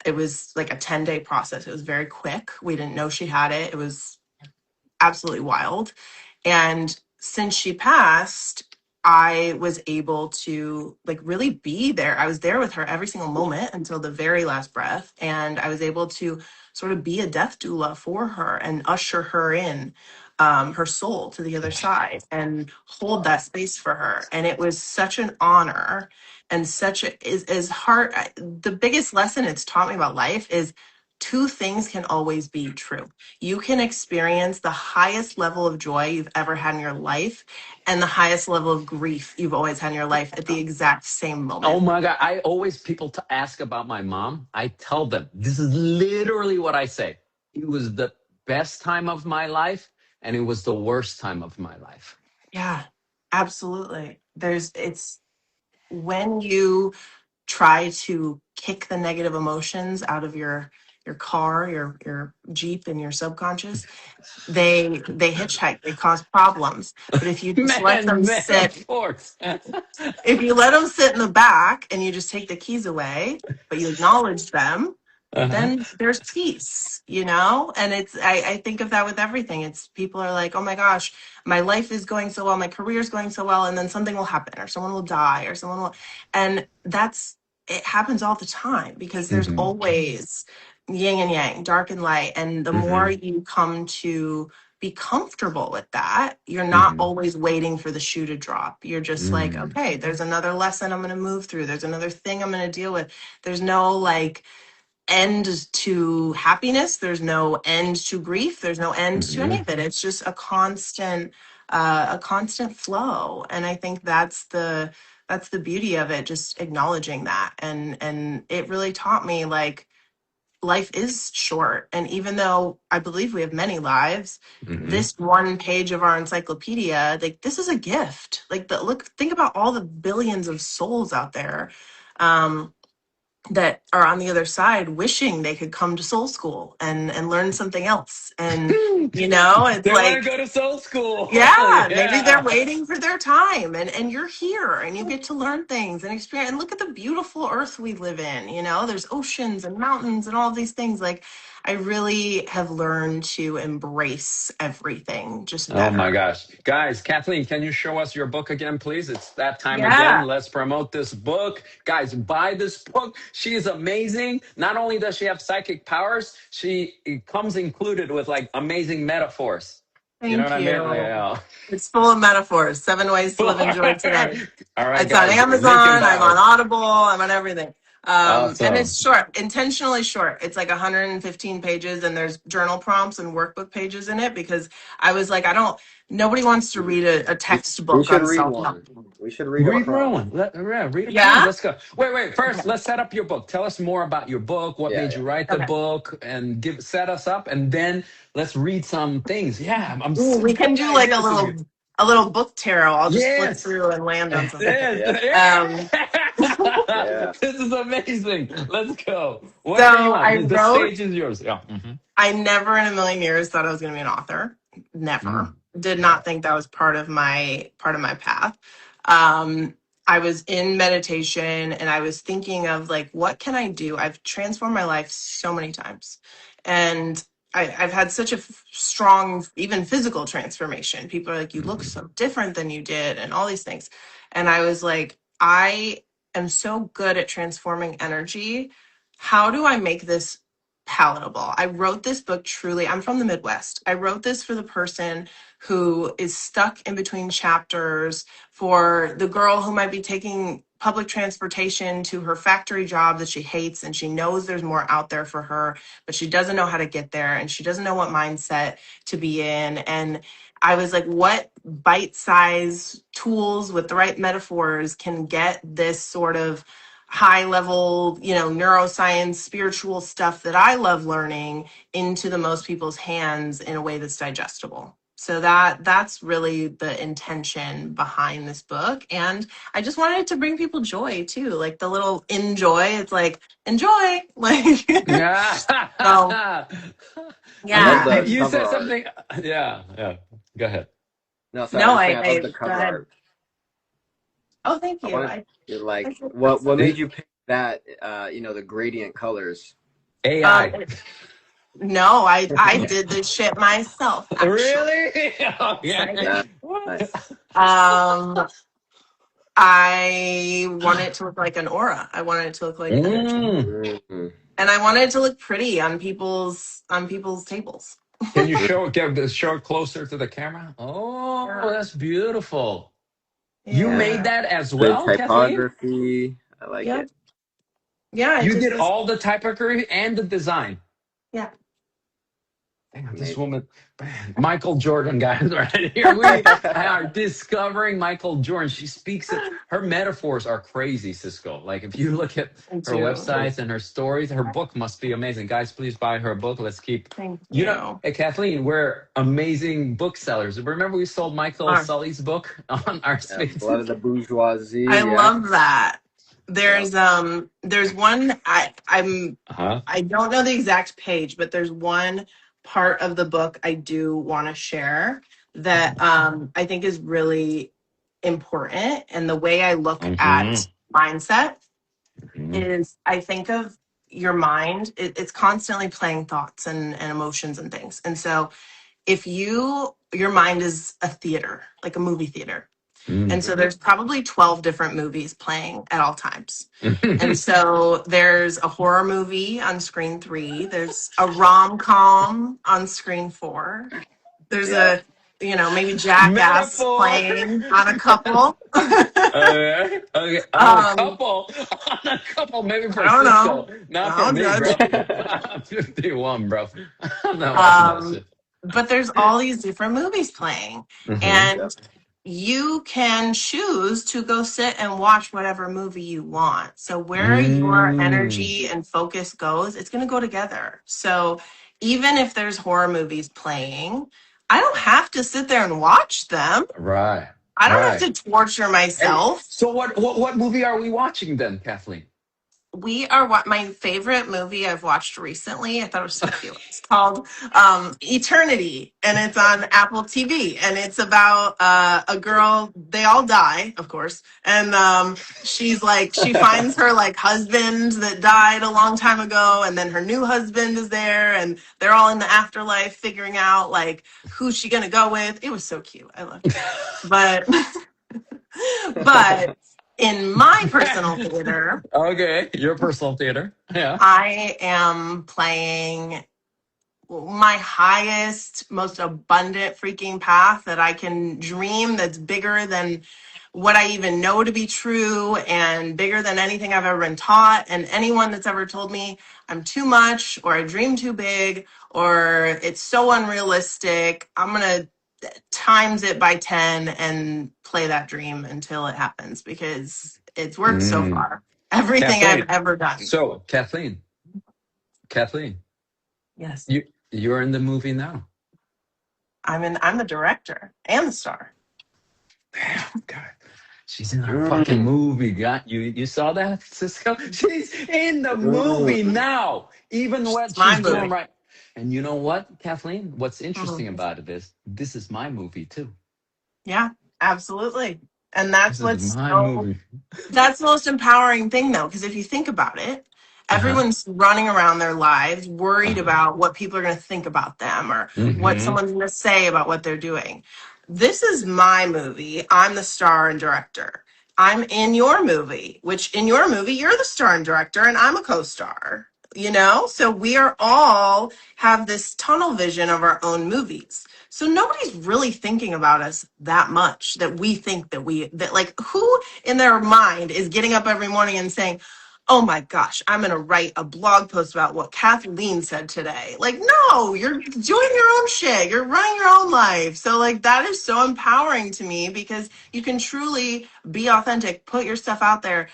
it was like a 10-day process. It was very quick. We didn't know she had it. It was absolutely wild. And since she passed, I was able to like really be there. I was there with her every single moment until the very last breath. And I was able to sort of be a death doula for her and usher her in her soul to the other side and hold that space for her. And it was such an honor and such a is hard. The biggest lesson it's taught me about life is two things can always be true. You can experience the highest level of joy you've ever had in your life and the highest level of grief you've always had in your life at the exact same Oh moment. my God. I always, people ask about my mom. I tell them, this is literally what I say. It was the best time of my life and it was the worst time of my life. Yeah, absolutely. It's when you try to kick the negative emotions out of your car, your Jeep and your subconscious, they hitchhike, they cause problems. But if you just let them Man, sit metaphors. if you let them sit in the back and you just take the keys away, but you acknowledge them, Uh-huh. then there's peace. And I think of that with everything. It's people are like, oh my gosh, my life is going so well, my career is going so well, and then something will happen or someone will die or someone will, and it happens all the time because there's Hmm. always yin and yang, dark and light. And the more Hmm. you come to be comfortable with that, you're not Hmm. always waiting for the shoe to drop. You're just like, Hmm. okay, there's another lesson I'm going to move through. There's another thing I'm going to deal with. There's no like end to happiness. There's no end to grief. There's no end to any Hmm. of it. It's just a constant flow. And I think that's the beauty of it, just acknowledging that. And it really taught me like life is short. And even though I believe we have many lives, Hmm. this one page of our encyclopedia, like this is a gift. Like think about all the billions of souls out there. That are on the other side wishing they could come to soul school and learn something else. And it's They want to like, go to soul school. yeah, maybe they're Yeah. waiting for their time, and you're here and you get to learn things and experience and look at the beautiful earth we live in. There's oceans and mountains and all these things. Like I really have learned to embrace everything just Oh my better. gosh. Guys, Kathleen, can you show us your book again, please? It's that time again. Yeah. Let's promote this book. Guys, buy this book. She is amazing. Not only does she have psychic powers, it comes included with like amazing metaphors. You know what Thank I mean? you. Yeah. It's full of metaphors. 7 ways to live in joy today. All right, It's on guys, link in Amazon. I'm on bio. Audible. I'm on everything. And Awesome. it's short, intentionally short. It's like 115 pages, and there's journal prompts and workbook pages in it because I was like, nobody wants to read a We textbook should on read self-help. one. We should read a Read prompt. one. Read a prompt. Yeah? Let's go. Wait. First, Okay. let's set up your book. Tell us more about your book. What Yeah, made you yeah. write the Okay. book, and set us up, and then let's read some things. Yeah, I'm Ooh, so we good can do like a ideas in little here. a little book tarot. I'll just flip Yes. through and land on something. Yes. Yeah. Um, Yeah. This is amazing. Let's go. Whatever you so want. The stage is yours. Yeah. Mhm. I never in a million years thought I was going to be an author. never. Did not think that was part of my path. I was in meditation and I was thinking of like, what can I do? I've transformed my life so many times, and I've had such a strong, even physical transformation. People are like, you look so different than you did, and all these things. And I was like, I am so good at transforming energy. How do I make this palatable? I wrote this book truly. I'm from the Midwest. I wrote this for the person who is stuck in between chapters, for the girl who might be taking public transportation to her factory job that she hates and she knows there's more out there for her, but she doesn't know how to get there and she doesn't know what mindset to be in. And I was like, what bite-sized tools with the right metaphors can get this sort of high level, neuroscience, spiritual stuff that I love learning into the most people's hands in a way that's digestible. So that's really the intention behind this book. And I just wanted to bring people joy too. Like the little enjoy, it's like enjoy. Like Yeah. so I love yeah. the You cover said art. something. Yeah. Go ahead. No, sorry, No, I was saying I love the go cover ahead. art. Oh, thank I you. wanted like what made you pick that? The gradient colors. AI. No, I did this shit myself, actually. Really? Oh, yeah. Yeah, What? nice. I wanted it to look like an aura. I wanted it to look like energy. Mm-hmm. And I wanted it to look pretty on people's tables. Can you show it closer to the camera? Oh, Yeah. that's beautiful. You Yeah. made that as Good well, Kathleen? typography. I like Yeah. it. Yeah. You did all the typography and the design. Yeah. Damn, this Amazing. woman, man, Michael Jordan, guys, right here. We are discovering Michael Jordan. She speaks it. Her metaphors are crazy, Cisco. Like if you look at Thank her you. websites and her stories, her book must be amazing. Guys, please buy her book. Let's keep. Thank you. Hey, Kathleen, we're amazing booksellers. Remember we sold Michael Sully's book on our space? Blood of the Bourgeoisie. I love that. There's one I don't know the exact page, but there's one part of the book I do want to share that I think is really important. And the way I look at mindset is I think of your mind, it's constantly playing thoughts and emotions and things. And so if your mind is a theater, like a movie theater, and so there's probably 12 different movies playing at all times. And so there's a horror movie on screen 3. There's a rom-com on screen 4. There's a, maybe Jackass playing on a couple. Okay. On a couple, maybe for Cisco. Not for me, bro. I'm 51, bro. I'm not watching that shit. But there's all these different movies playing. And you can choose to go sit and watch whatever movie you want. So where your energy and focus goes, it's going to go together. So even if there's horror movies playing, I don't have to sit there and watch them. Right. I don't have to torture myself. Hey, so what movie are we watching then, Kathleen? We are my favorite movie I've watched recently. I thought it was so cute. It's called Eternity, and it's on Apple TV. And it's about a girl. They all die, of course. And she finds her husband that died a long time ago, and then her new husband is there, and they're all in the afterlife figuring out who's she gonna go with. It was so cute. I loved it. But in my personal theater. Okay, your personal theater. Yeah. I am playing my highest, most abundant freaking path that I can dream, that's bigger than what I even know to be true and bigger than anything I've ever been taught. And anyone that's ever told me I'm too much or I dream too big or it's so unrealistic, I'm going to times it by 10 and play that dream until it happens, because it's worked so far. Everything Kathleen, I've ever done. So Kathleen. Yes. You're in the movie now. I'm the director and the star. Damn, God. She's in our fucking movie. You saw that, Cisco? She's in the movie now. Even what she's doing right. And you know what, Kathleen? What's Mhm. interesting about it is this is my movie too. Yeah, absolutely. And This is my so movie. that's the most empowering thing, though, because if you think about it, Uh-huh. everyone's running around their lives worried Uh-huh. about what people are going to think about them or what Mm-hmm. someone's going to say about what they're doing. This is my movie. I'm the star and director. I'm in your movie, which in your movie, you're the star and director, and I'm a co star. So we are all have this tunnel vision of our own movies. So nobody's really thinking about us that much that we think that like who in their mind is getting up every morning and saying, oh my gosh, I'm going to write a blog post about what Kathleen said today. Like, no, you're doing your own shit. You're running your own life. So, like, that is so empowering to me because you can truly be authentic, put your stuff out there,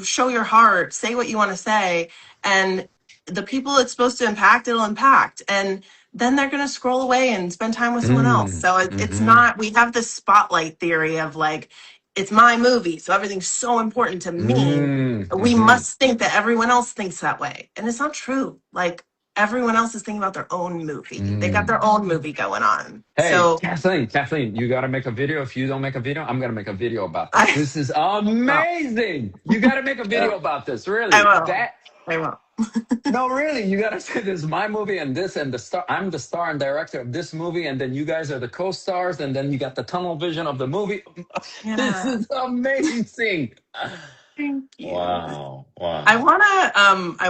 show your heart, say what you want to say. And the people it's supposed to impact, it'll impact. And then they're going to scroll away and spend time with someone else. So it's Mm-hmm. not, we have this spotlight theory of like, it's my movie. So everything's so important to me. We Mm-hmm. must think that everyone else thinks that way. And it's not true. Like everyone else is thinking about their own movie. They got their Mm. own movie going on. Hey, So Kathleen, you got to make a video. If you don't make a video, I'm going to make a video about this. I, This is well, amazing. You got to make a Yeah. video about this. I Really. will. I will. No, really. You got to say this is my movie and this and the star. I'm the star and director of this movie. And then you guys are the co-stars. And then you got the tunnel vision of the movie. This Yeah. is amazing. Thank you. Wow. I Wow.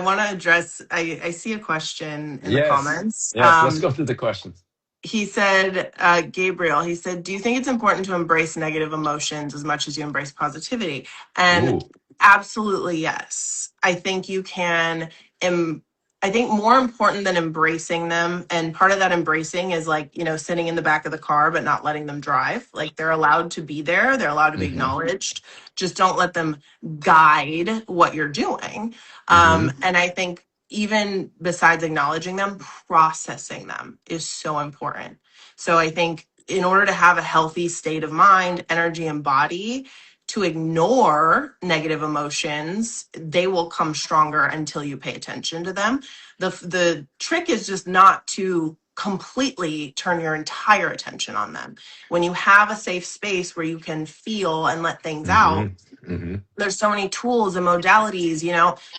wanna address I see a question in the Yes. comments. Yes. Let's go through the questions. He said, Gabriel, he said, do you think it's important to embrace negative emotions as much as you embrace positivity? And Ooh. absolutely, yes. I think you can. Em- I think more important than embracing them, and part of that embracing is like, sitting in the back of the car, but not letting them drive. Like they're allowed to be there, they're allowed to be Mm-hmm. acknowledged. Just don't let them guide what you're doing. Mm-hmm. And I think even besides acknowledging them, processing them is so important. So I think in order to have a healthy state of mind, energy, and body, to ignore negative emotions, they will come stronger until you pay attention to them. The trick is just not to completely turn your entire attention on them. When you have a safe space where you can feel and let things Mm-hmm. out, Mm-hmm. there's so many tools and modalities.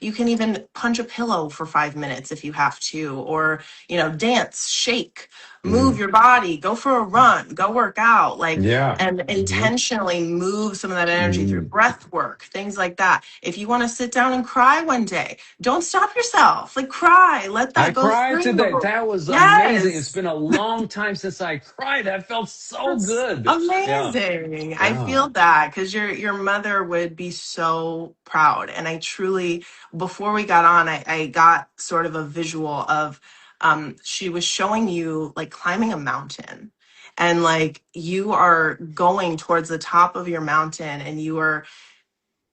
You can even punch a pillow for 5 minutes if you have to, or dance, shake, Mm-hmm. move your body, go for a run, go work out, like, Yeah. and Mm-hmm. intentionally move some of that energy through Mm-hmm. breath work, things like that. If you want to sit down and cry one day, don't stop yourself, like cry, let I that go cried today. through. That was amazing. It's Yes. been a long time since I cried. That felt so That's good. Yeah. amazing. I Yeah. feel that because your mother would be so proud. And I truly, before we got on, I got sort of a visual of she was showing you like climbing a mountain. And like you are going towards the top of your mountain and you are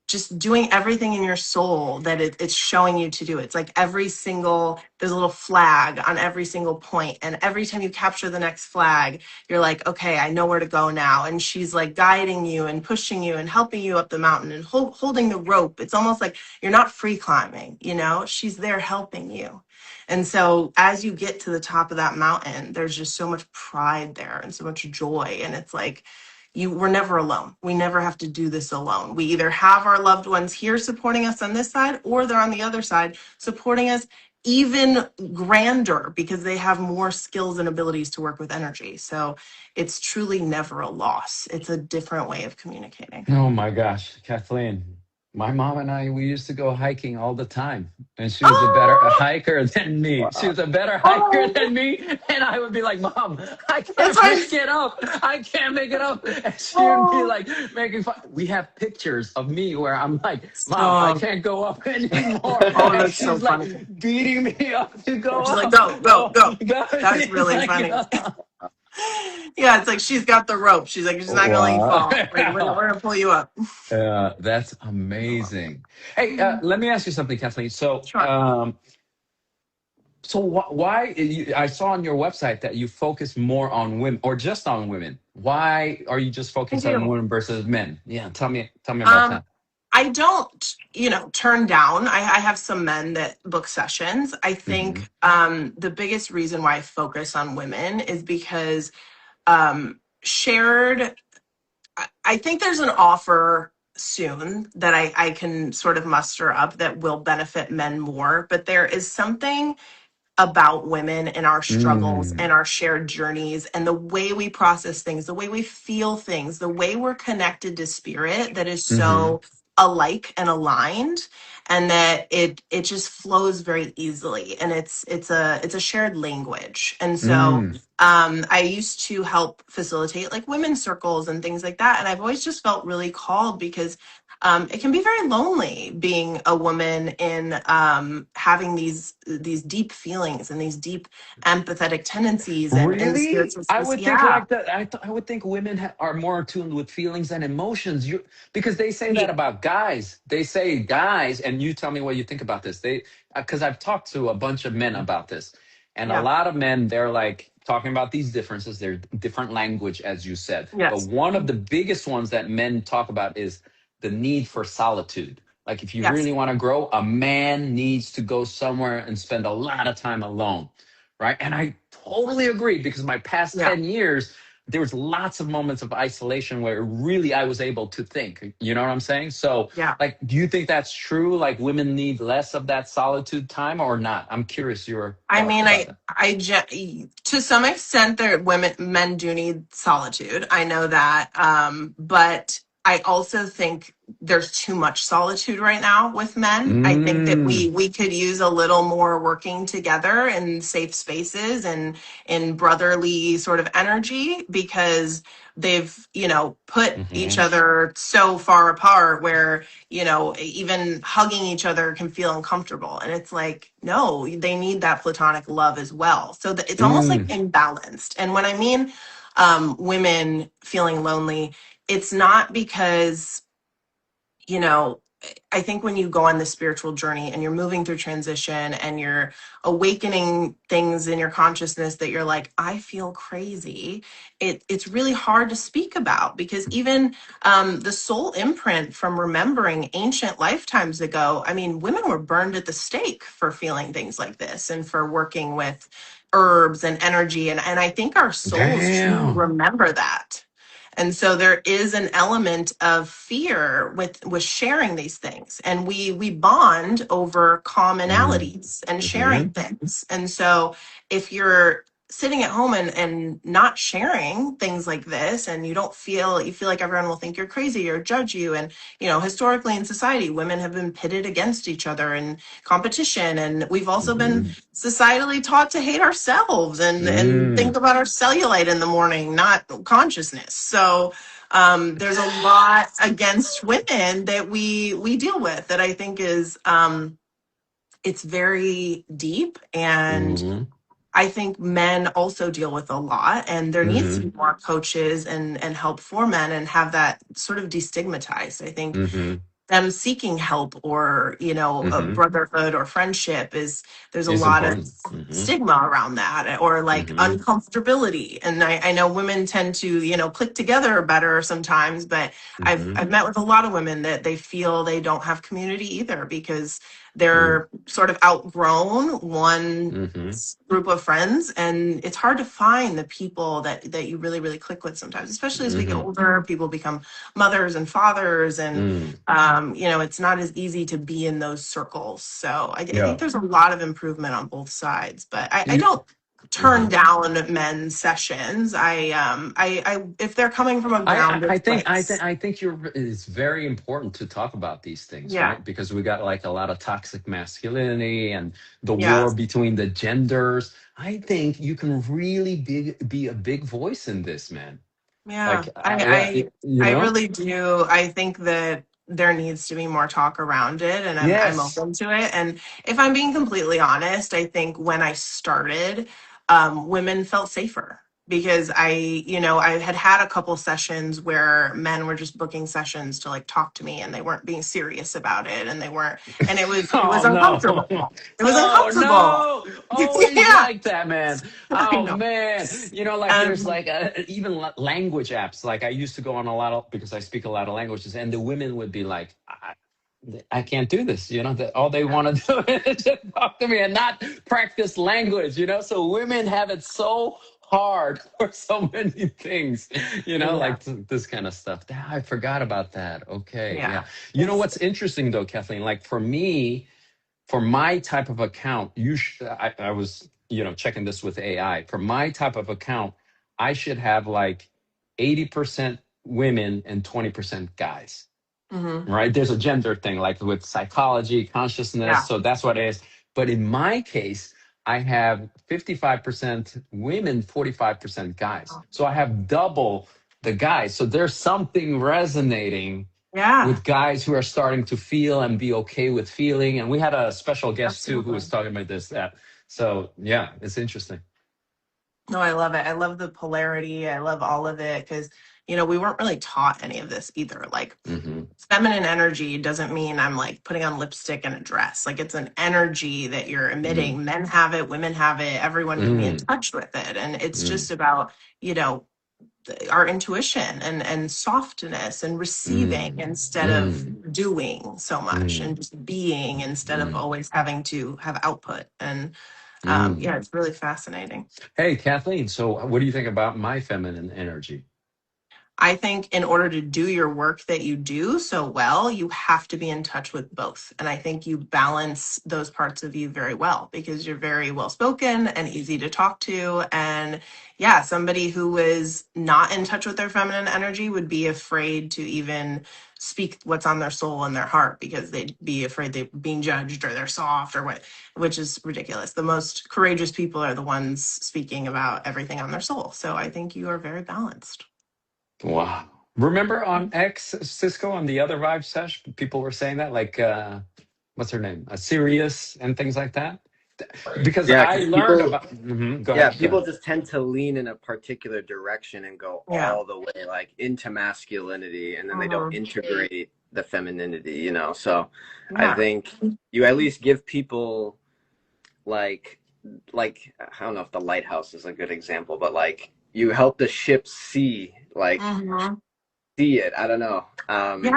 just doing everything in your soul that it's showing you to do. It's like there's a little flag on every single point. And every time you capture the next flag, you're like, okay, I know where to go now. And she's like guiding you and pushing you and helping you up the mountain and holding the rope. It's almost like you're not free climbing, she's there helping you. And so as you get to the top of that mountain, there's just so much pride there and so much joy. And it's like, we're never alone. We never have to do this alone. We either have our loved ones here supporting us on this side, or they're on the other side supporting us even grander because they have more skills and abilities to work with energy. So it's truly never a loss. It's a different way of communicating. Oh my gosh, Kathleen. My mom and I, we used to go hiking all the time. And she was a better Oh, hiker than me. She Wow. was a better hiker oh, than me. And I would be like, Mom, I that's can't why. make it up. I can't make it up. And she would be Oh, like making fun. We have pictures of me where I'm like, Mom, I so, can't go up anymore. oh, And that's so she's like funny. beating me up to go She's like, up. go, go, Oh, go. God. That's She's really like, funny. Yeah, it's like she's got the rope. She's like, she's not gonna let you fall. Like, we're gonna pull you up. That's amazing. Hey, let me ask you something, Kathleen. So, Sure. why I saw on your website that you focus more on women or just on women. Why are you just I focused on do. women versus men? Yeah, tell me about that. I don't, turn down. I have some men that book sessions. I Mm-hmm. think the biggest reason why I focus on women is because shared, I think there's an offer soon that I can sort of muster up that will benefit men more, but there is something about women and our struggles Mm. and our shared journeys and the way we process things, the way we feel things, the way we're connected to spirit that is Mm-hmm. so alike and aligned, and that it just flows very easily, and it's a shared language. And so Mm. I used to help facilitate like women's circles and things like that, and I've always just felt really called because it can be very lonely being a woman in having these deep feelings and these deep empathetic tendencies and Really? spiritual I space. would think Yeah, like that. I would think women are more attuned with feelings and emotions. Because they say yeah, that about guys. They say guys, and you tell me what you think about this. Because I've talked to a bunch of men about this, and a yeah, lot of men, they're like talking about these differences. They're different language, as you said. But yes, one of the biggest ones that men talk about is the need for solitude. Like if you yes, really want to grow, a man needs to go somewhere and spend a lot of time alone, right? And I totally agree because my past yeah, 10 years, there was lots of moments of isolation where really I was able to think. You know what I'm saying? So, yeah. like, do you think that's true? Like, women need less of that solitude time or not? I'm curious your I thoughts mean, about that. to some extent, there men do need solitude. I know that, but I also think there's too much solitude right now with men. I think that Mm, we could use a little more working together in safe spaces and in brotherly sort of energy, because they've put each hmm other so far apart where even hugging each other can feel uncomfortable. And it's like, no, they need that platonic love as well. So that it's almost like mm, imbalanced. And when I mean women feeling lonely, it's not because, you know, I think when you go on this spiritual journey and you're moving through transition and you're awakening things in your consciousness that you're like, I feel crazy, it's really hard to speak about, because even the soul imprint from remembering ancient lifetimes ago, I mean, women were burned at the stake for feeling things like this and for working with herbs and energy. And I think our souls truly damn. remember that. And so there is an element of fear with sharing these things, and we bond over Mm, commonalities and hmm sharing things. And so if you're sitting at home and not sharing things like this, and you feel like everyone will think you're crazy or judge you. And historically in society, women have been pitted against each other in competition, and we've also been hmm societally taught to hate ourselves and mm. think about our cellulite in the morning, not consciousness. So there's a lot against women that we deal with that I think is it's very deep. And hmm I think men also deal with a lot, and there needs to hmm be more coaches and help for men, and have that sort of destigmatized. I think hmm them seeking help, or a hmm brotherhood or friendship, is there's a It's lot of important. Hmm stigma around that, or like hmm uncomfortability. And I know women tend to click together better sometimes, but I've hmm I've met with a lot of women that they feel they don't have community either, because mm they're sort of outgrown one hmm group of friends, and it's hard to find the people that you really really click with sometimes, especially as we get hmm older. People become mothers and fathers, and mm. it's not as easy to be in those circles. So I think Yeah. there's a lot of improvement on both sides, but I You, don't turn mhm. down men's sessions. I if they're coming from a I grounded think place. I think it's very important to talk about these things, Yeah, right? Because we got like a lot of toxic masculinity and the war yes, between the genders. I think you can really be a big voice in this, man. yeah. Like, I really do. I think that there needs to be more talk around it, and I'm yes. open to it. And if I'm being completely honest, I think when I started, women felt safer. because I had a couple sessions where men were just booking sessions to like talk to me, and they weren't being serious about it, and they weren't, and it was Oh no. uncomfortable. It was Oh uncomfortable. no. Always Yeah, like that, man. I Oh know. man. Like there's Um, like even language apps. Like I used to go on a lot of, because I speak a lot of languages, and the women would be like, I can't do this. That all they want to do is just talk to me and not practice language. So women have it so hard for so many things, yeah, like this kind of stuff. I forgot about that. Okay. Yeah. yeah, What's interesting though, Kathleen, like for me, for my type of account, I was, checking this with AI. For my type of account, I should have like 80% women and 20% guys, hmm, right? There's a gender thing, like with psychology, consciousness. yeah. So that's what it is. But in my case, I have 55% women, 45% guys. So I have double the guys. So there's something resonating Yeah, with guys who are starting to feel and be okay with feeling. And we had a special guest too who absolutely. was talking about this. So yeah, it's interesting. No, I love it. I love the polarity. I love all of it because, we weren't really taught any of this either. Like, Hmm. feminine energy doesn't mean I'm like putting on lipstick and a dress. Like, it's an energy that you're Mm, emitting. Men have it, women have it, everyone can be in mm, touch with it. And it's mm, just about, our intuition and softness and receiving mm, instead of mm, doing so much, and mm, just being instead of mm, always having to have output. And mm. yeah, it's really fascinating. Hey, Kathleen. So, what do you think about my feminine energy? I think in order to do your work that you do so well, you have to be in touch with both. And I think you balance those parts of you very well because you're very well spoken and easy to talk to. And yeah, somebody who is not in touch with their feminine energy would be afraid to even speak what's on their soul and their heart because they'd be afraid they're being judged or they're soft or what, which is ridiculous. The most courageous people are the ones speaking about everything on their soul. So I think you are very balanced. Wow. Remember on X, Cisco, on the other Vibe Sesh, people were saying that, like, what's her name? Sirius and things like that? Because Yeah, I because learned about, Mhm, go yeah, ahead, go people ahead. just tend to lean in a particular direction and go Yeah. all the way like into masculinity, and then they don't Mhm. integrate the femininity. So I Yeah. think you at least give people like I don't know if the lighthouse is a good example, but like you help the ship Hmm. see it. I don't know.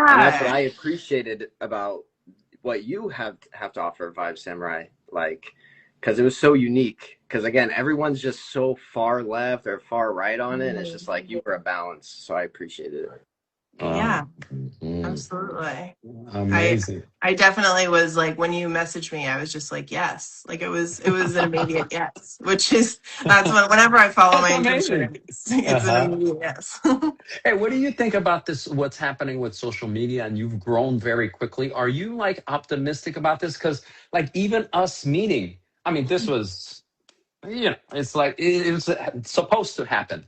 And that's what Yeah. I appreciated about what you have to offer, Vibe Samurai. Like, because it was so unique. Because again, everyone's just so far left or far right on it, and it's just Mhm. like you were a balance. So I appreciated it. Yeah, Mm, absolutely. I amazing. I definitely was like when you messaged me, I was just like, yes. Like it was an immediate yes, which is that's what whenever I follow That's my amazing. intuition, it's an Uh-huh. immediate yes. Hey, what do you think about this? What's happening with social media? And you've grown very quickly. Are you like optimistic about this? Because, like, even us meeting, I mean, this was, it's like it was supposed to happen.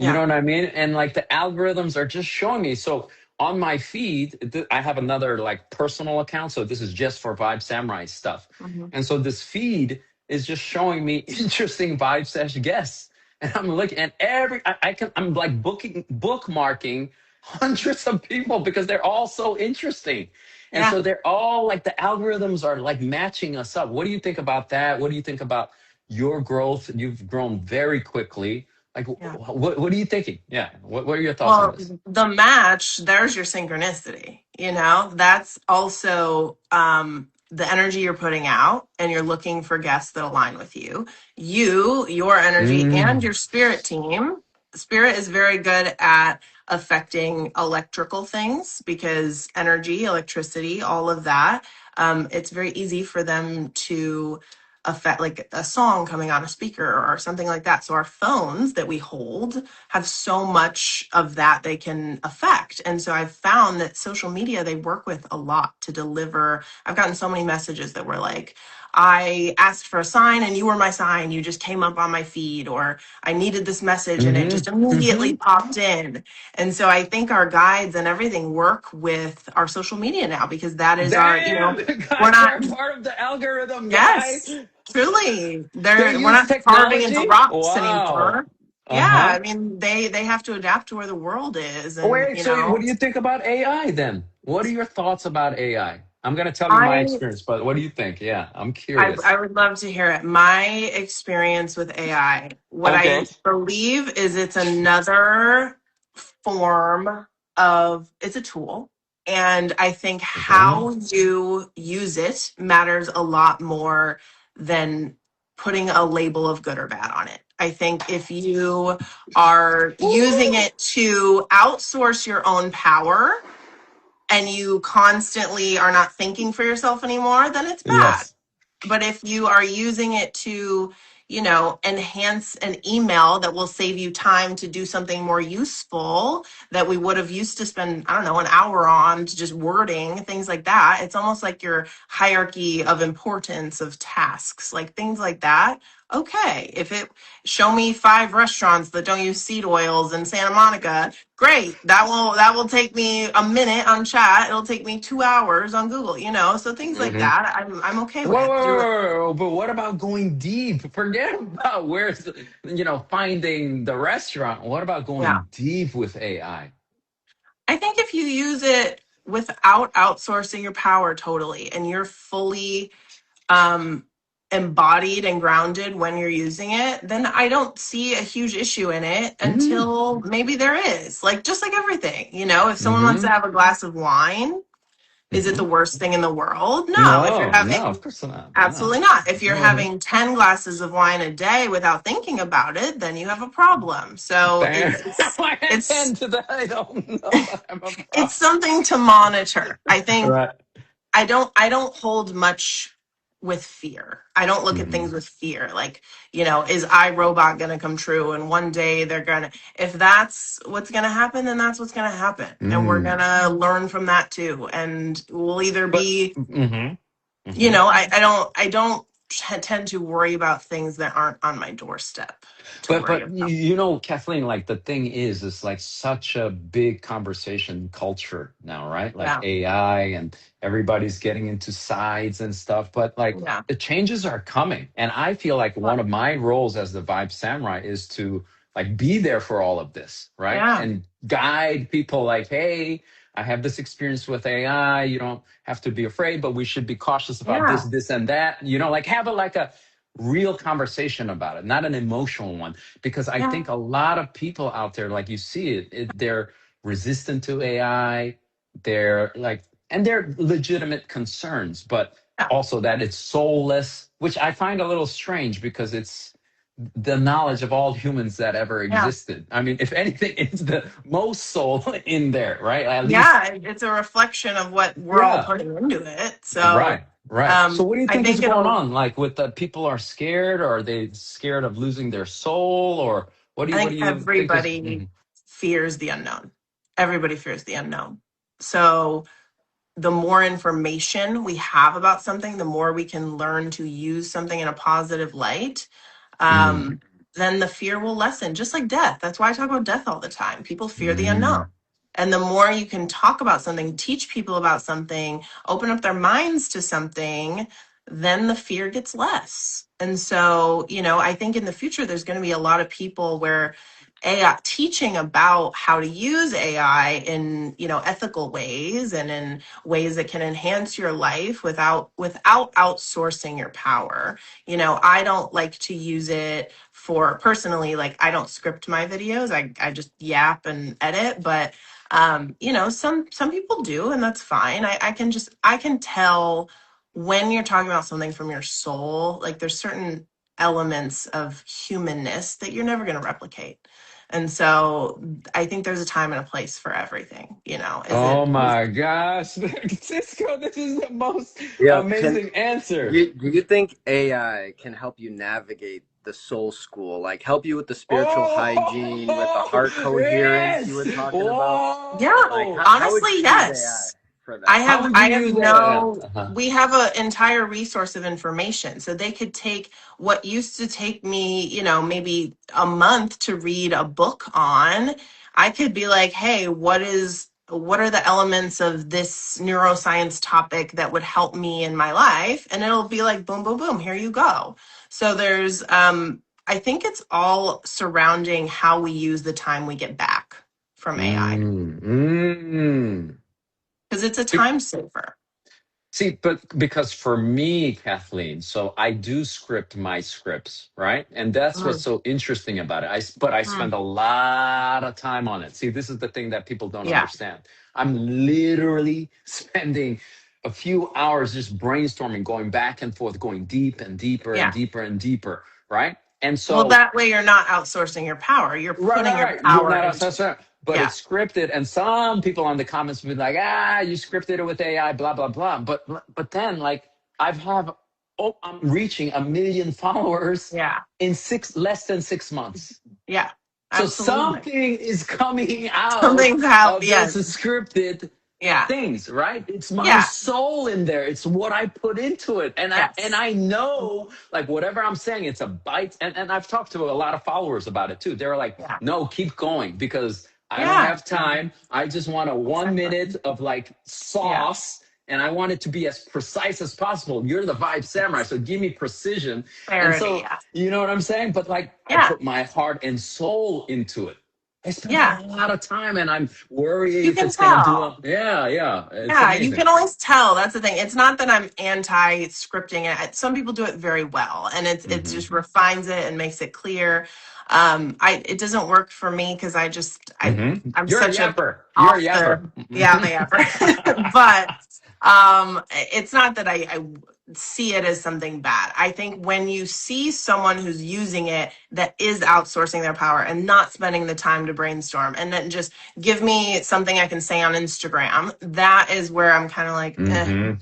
You know Yeah. what I mean? And like the algorithms are just showing me. So on my feed, I have another like personal account. So this is just for Vibe Samurai stuff. Hmm. And so this feed is just showing me interesting Vibe Sesh guests. And I'm looking at I'm like bookmarking hundreds of people because they're all so interesting. And Yeah. so they're all like the algorithms are like matching us up. What do you think about that? What do you think about your growth? You've grown very quickly. Like, Yeah. what are you thinking? Yeah. What are your thoughts on Well, this? the match, there's your synchronicity, that's also the energy you're putting out, and you're looking for guests that align with you. Your energy, and Mm, your spirit team. Spirit is very good at affecting electrical things because energy, electricity, all of that. It's very easy for them to affect, like a song coming on a speaker or something like that. So our phones that we hold have so much of that they can affect. And so I've found that social media they work with a lot to deliver. I've gotten so many messages that were like, I asked for a sign and you were my sign. You just came up on my feed, or I needed this message and it just mm-hmm, immediately mm-hmm. popped in. And so I think our guides and everything work with our social media now because that is our, Damn, the we're guys not, are part of the algorithm, yes, guys. truly. They We're use not carving into technology. rocks Wow. anymore. Yeah, Uh-huh. I mean they have to adapt to where the world is, and Wait, you so what know, do you think about AI then? What are your thoughts about AI? I'm going to tell you my I experience, but what do you think? Yeah, I'm I curious. would love to hear it. My experience with AI, what Okay. I believe is it's another form of, it's a tool. And I think Okay. how you use it matters a lot more than putting a label of good or bad on it. I think if you are using Woo! it to outsource your own power and you constantly are not thinking for yourself anymore, then it's bad. Yes. But if you are using it to, you know, enhance an email that will save you time to do something more useful that we would have used to spend, I don't know, an hour on to just wording, things like that. It's almost like your hierarchy of importance of tasks, like things like that. Okay, if it show me 5 restaurants that don't use seed oils in Santa Monica, great. That will take me a minute on chat. It'll take me 2 hours on Google, you know. So things like Hmm. that I'm okay Whoa, whoa, with. Do it. whoa, whoa, but what about going deep? Forget about where's the, finding the restaurant. What about Yeah. going deep with AI? I think if you use it without outsourcing your power totally and you're fully um embodied and grounded when you're using it, then I don't see a huge issue in it Mm-hmm. until maybe there is. Like just like everything, you know, if someone wants to Mm-hmm. have a glass of wine, is it Mm-hmm. the worst thing in the world? No. If you're No, no, having of course not. No. Absolutely not. If you're Hmm. having 10 glasses of wine a day without thinking about it, then you have a problem. So Damn. I it's attend to that. I don't know that I'm a it's problem. something to monitor. I think Right. I don't hold much with fear. I don't look at Mm-hmm. things with fear. Like, you know, is iRobot going to come true and one day they're going to, if that's what's going to happen, then that's what's going to happen. And we're going Mm. to learn from that too. And we'll either But be, mm-hmm. you Mm-hmm. know, I don't tend to worry about things that aren't on my doorstep to But worry you about. Kathleen, like the thing is, it's like such a big conversation culture now, right? Like Yeah. AI and everybody's getting into sides and stuff. But like Yeah. the changes are coming. And I feel like one of my roles as the Vibe Samurai is to like be there for all of this, right? Yeah. And guide people like, hey, I have this experience with AI. You don't have to be afraid, but we should be cautious about this, Yeah. this, and that. Like have a like a real conversation about it, not an emotional one. Because I Yeah. think a lot of people out there, like you see they're resistant to AI. They're like, and they're legitimate concerns, but Yeah. also that it's soulless, which I find a little strange because it's the knowledge of all humans that ever Yeah. existed. I mean, if anything, it's the most soul in there, right? At least, Yeah, it's a reflection of what we're all yeah. putting into it. So Right, right. So what do you I think is think going it'll on? Like with the people are scared, or are they scared of losing their soul, or I what do think you think is everybody fears the unknown. Everybody fears the unknown. So the more information we have about something, the more we can learn to use something in a positive light, mm, um, then the fear will lessen, just like death. That's why I talk about death all the time. People fear the unknown. mm. And the more you can talk about something, teach people about something, open up their minds to something, then the fear gets less. And so, you know, I think in the future, there's going to be a lot of people where AI teaching about how to use AI in, you know, ethical ways and in ways that can enhance your life without outsourcing your power. You know, I don't like to use it for personally, like I don't script my videos. I just yap and edit, but you know, some people do, and that's fine. I can tell when you're talking about something from your soul, like there's certain elements of humanness that you're never going to replicate. And so I think there's a time and a place for everything, you know. Oh my gosh, Cisco, this is the most Yeah, amazing answer. do you think AI can help you navigate the soul school, like help you with the spiritual hygiene, with the Oh, heart coherence you yes. were talking about? Yeah, Like, Whoa. how would honestly, you use AI yes. for I that? How have would you I have use that? no Uh-huh. we have an entire resource of information. So they could take what used to take me, you know, maybe a month to read a book on. I could be like, "Hey, what are the elements of this neuroscience topic that would help me in my life?" And it'll be like boom boom boom, here you go. So there's I think it's all surrounding how we use the time we get back from AI, because it's a Be- time saver. See, but because for me, Kathleen, so I do script my scripts, right? And that's what's Mm, so interesting about it. But I mm, spend a lot of time on it. See, this is the thing that people don't yeah, understand. I'm literally spending a few hours just brainstorming, going back and forth, going deep and deeper and yeah. deeper and deeper, right? And Well, so that way you're not outsourcing your power. You're right, putting right, your right. You're power not into it. assessor, but Yeah, it's scripted. And some people on the comments will be like, ah, you scripted it with AI, blah, blah, blah. But then like I'm reaching 1 million followers yeah, in less than 6 months. yeah. So Absolutely. something is coming out Something's happened. of this Yes. scripted Yeah. things, right? It's my Yeah. soul in there. It's what I put into it. And Yes. I know like whatever I'm saying, it's a bite. And I've talked to a lot of followers about it too. They're like, Yeah. no, keep going because I don't Yeah. have time. I just want a one Exactly. minute of like Yeah. sauce. And I want it to be as precise as possible. You're the vibe samurai, so give me precision. And Clarity. so, Yeah. you know what I'm saying? But like, I Yeah. put my heart and soul into it. I spend a Yeah. lot of time and I'm worried You if can it's gonna do tell. a yeah, it's Yeah, you amazing. can always tell. That's the thing. It's not that I'm anti scripting it. Some people do it very well, and it Hmm. just refines it and makes it clear. It doesn't work for me because Hmm. I'm You're a such a yapper. You're a off yapper. the yeah, I'm a yapper. But it's not that I see it as something bad. I think when you see someone who's using it that is outsourcing their power and not spending the time to brainstorm and then just give me something I can say on Instagram, that is where I'm kind of like, Hmm.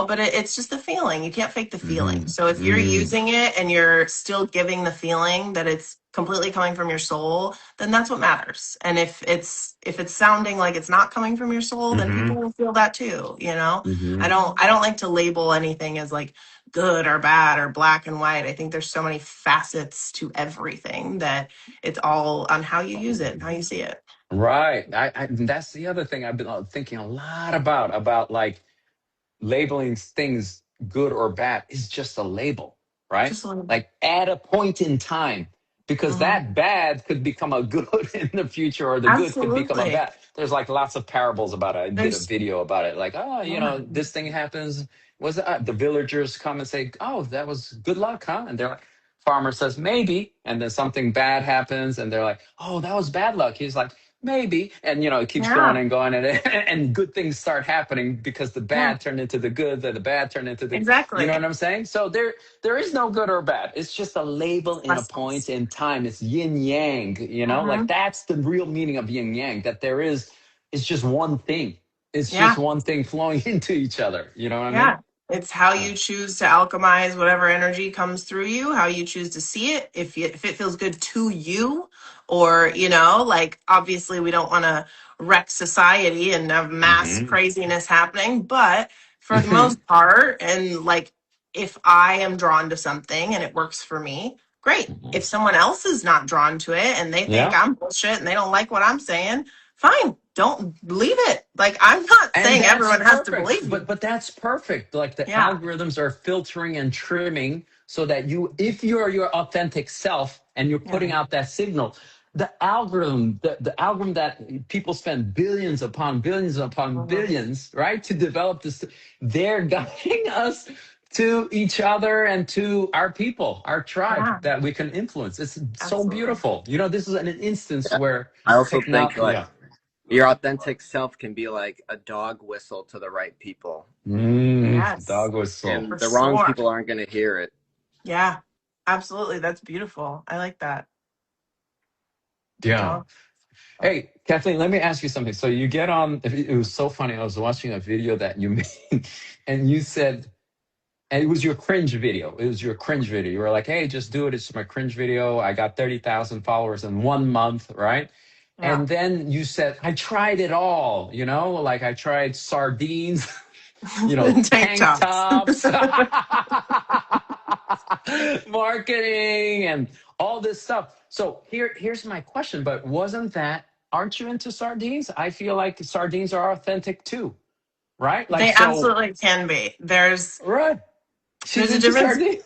but it's just the feeling. You can't fake the feeling. Hmm. So if you're Hmm. using it and you're still giving the feeling that it's completely coming from your soul, then that's what matters. And if it's sounding like it's not coming from your soul, then Hmm. people will feel that too. I Hmm. don't like to label anything as like good or bad or black and white. I think there's so many facets to everything that it's all on how you use it and how you see it. Right. That's the other thing I've been thinking a lot about like labeling things good or bad is just a label, right? Just a little. Like at a point in time, because Mhm. that bad could become a good in the future, or the good could become a Absolutely. bad. There's like lots of parables about it. I did a There's video about it. Like, yeah. this thing happens. Was the villagers come and say, oh, that was good luck, huh? And they're like, farmer says maybe, and then something bad happens, and they're like, oh, that was bad luck. He's like, maybe, and it keeps going Yeah. and going, and and good things start happening because the Yeah. bad turned into the good, that the bad turned into the, you know what Exactly. I'm saying? So there is no good or bad. It's just a label in a point Lessons. in time. It's yin yang, like Hmm. that's the real meaning of yin yang. That there is, it's just one thing. It's just Yeah. one thing flowing into each other. You know what I mean? Yeah. It's how Yeah. you choose to alchemize whatever energy comes through you, how you choose to see it, if it feels good to you, or, like obviously we don't want to wreck society and have mass Hmm. craziness happening, but for the most part, and like if I am drawn to something and it works for me, great. If someone else is not drawn to it and they think Yeah. I'm bullshit and they don't like what I'm saying, fine, don't leave it. Like I'm not And saying that's everyone has to perfect. believe you. But that's perfect. Like the Yeah. algorithms are filtering and trimming so that if you're your authentic self and you're Yeah. putting out that signal, the algorithm that people spend billions upon Mhm. billions, right, to develop this, they're guiding us to each other and to our people, our tribe Yeah. that we can influence. It's so Absolutely. beautiful. This is an instance Yeah. where I also think technology, like yeah. your authentic self can be like a dog whistle to the right people, Yes. Dog whistle. For and the wrong sure. people aren't going to hear it. Yeah. Absolutely. That's beautiful. I like that. Yeah. Dog. Hey, Kathleen, let me ask you something. So you get on, it was so funny. I was watching a video that you made and you said, and it was your cringe video. It was your cringe video. You were like, hey, just do it. It's my cringe video. I got 30,000 followers in 1 month, right? Yeah. And then you said, I tried it all, like I tried sardines, Tank tank tops. tops, marketing, and all this stuff. So here's my question. But aren't you into sardines? I feel like sardines are authentic too, right? Like, They so, absolutely can be. There's right. She's there's a into difference. sardines.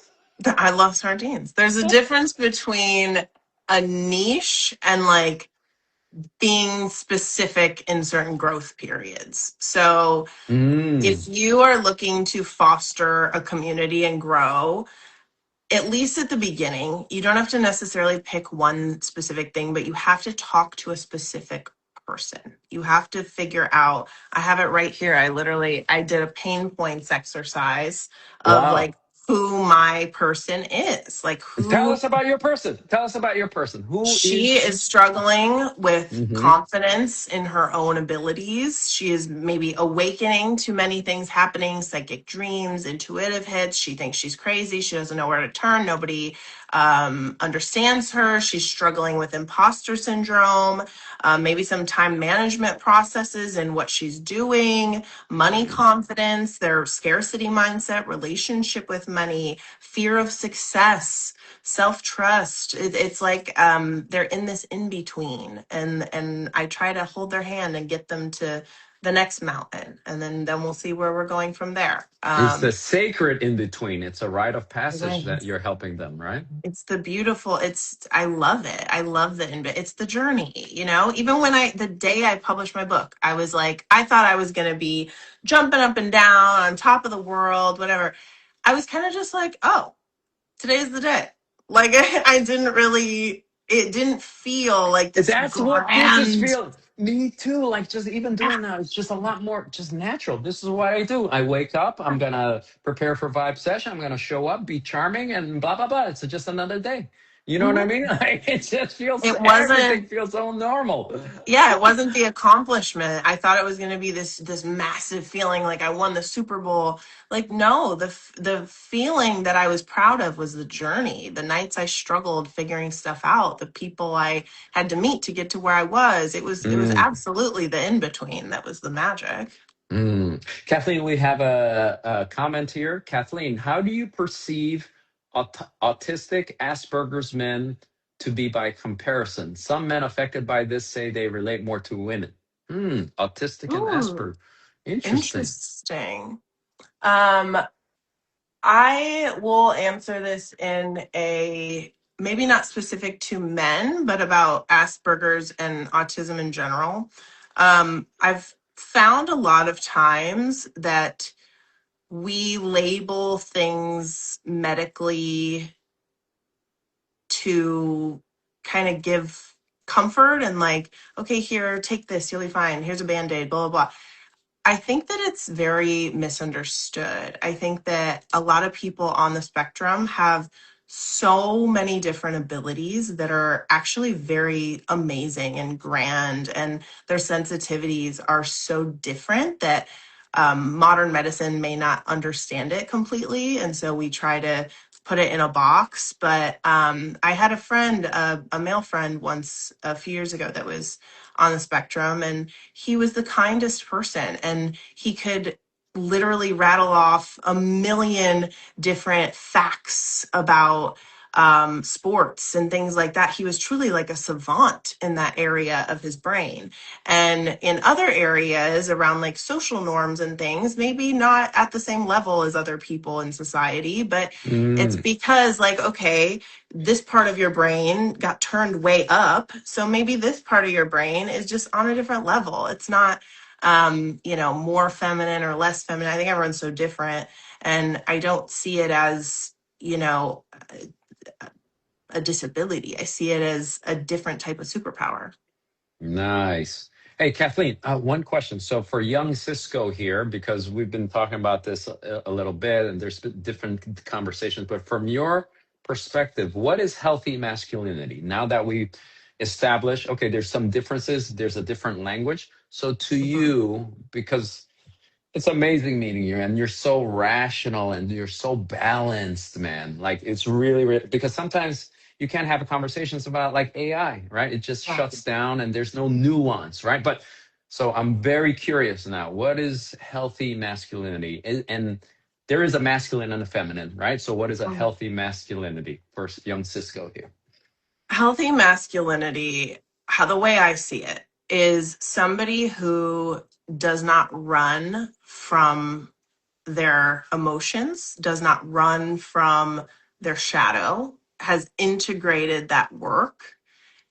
I love sardines. There's a difference between a niche and like being specific in certain growth periods. So if Mm. you are looking to foster a community and grow, at least at the beginning, you don't have to necessarily pick one specific thing, but you have to talk to a specific person. You have to figure out, I have it right here. I did a pain points exercise of Wow. like who my person is, like Tell who us about your person. Tell us about your person. Who she is? is struggling with Hmm. confidence in her own abilities. She is maybe awakening to many things happening, psychic dreams, intuitive hits. She thinks she's crazy. She doesn't know where to turn. Nobody understands her. She's struggling with imposter syndrome, maybe some time management processes and what she's doing, money confidence, their scarcity mindset, relationship with money, fear of success, self-trust. It's like they're in this in between, and I try to hold their hand and get them to the next mountain, and then we'll see where we're going from there. It's the sacred in between. It's a rite of passage Right. that you're helping them, right? It's the beautiful, I love it. I love it's the journey, you know. Even when the day I published my book, I was like, I thought I was going to be jumping up and down on top of the world, whatever. I was kind of just like, oh, today's the day. Like I didn't really, it didn't feel like this That's what this is grand. feel. Me too. Like just even doing that, it's just a lot more just natural. This is what I do. I wake up. I'm gonna prepare for vibe session. I'm gonna show up, be charming, and blah blah blah. It's just another day. You know what I Mhm. mean? Like it just feels. It Everything wasn't, feels so normal. yeah, it wasn't the accomplishment. I thought it was going to be this massive feeling like I won the Super Bowl. Like no, the feeling that I was proud of was the journey. The nights I struggled figuring stuff out, the people I had to meet to get to where I was. It was Mm, absolutely the in between that was the magic. mm. Kathleen, we have a comment here. Kathleen, how do you perceive autistic Asperger's men to be by comparison? Some men affected by this say they relate more to women. Autistic and Ooh, Asperger. Interesting. interesting. Um, I will answer this in a maybe not specific to men, but about Asperger's and autism in general. I've found a lot of times that we label things medically to kind of give comfort and like, okay, here, take this, you'll be fine. Here's a band aid, blah, blah, blah. I think that it's very misunderstood. I think that a lot of people on the spectrum have so many different abilities that are actually very amazing and grand, and their sensitivities are so different that modern medicine may not understand it completely. And so we try to put it in a box. But I had a friend, a male friend, once a few years ago that was on the spectrum, and he was the kindest person, and he could literally rattle off a million different facts about sports and things like that. He was truly like a savant in that area of his brain. And in other areas around like social norms and things, maybe not at the same level as other people in society, but it's Mm, because, like, okay, this part of your brain got turned way up. So maybe this part of your brain is just on a different level. It's not, more feminine or less feminine. I think everyone's so different. And I don't see it as, a disability. I see it as a different type of superpower. nice. Hey, Kathleen, one question. So for young Cisco here, because we've been talking about this a little bit and there's been different conversations, but from your perspective, what is healthy masculinity? Now that we established, okay, there's some differences, there's a different language. So to Mhm. you, because it's amazing meeting you, and you're so rational and you're so balanced, man. Like it's really, really because sometimes you can't have conversations about like AI, right? It just Yeah. shuts down and there's no nuance, right? But so I'm very curious now. What is healthy masculinity? And there is a masculine and a feminine, right? So what is a healthy masculinity for young Cisco here? Healthy masculinity, how the way I see it, is somebody who does not run from their emotions, does not run from their shadow, has integrated that work,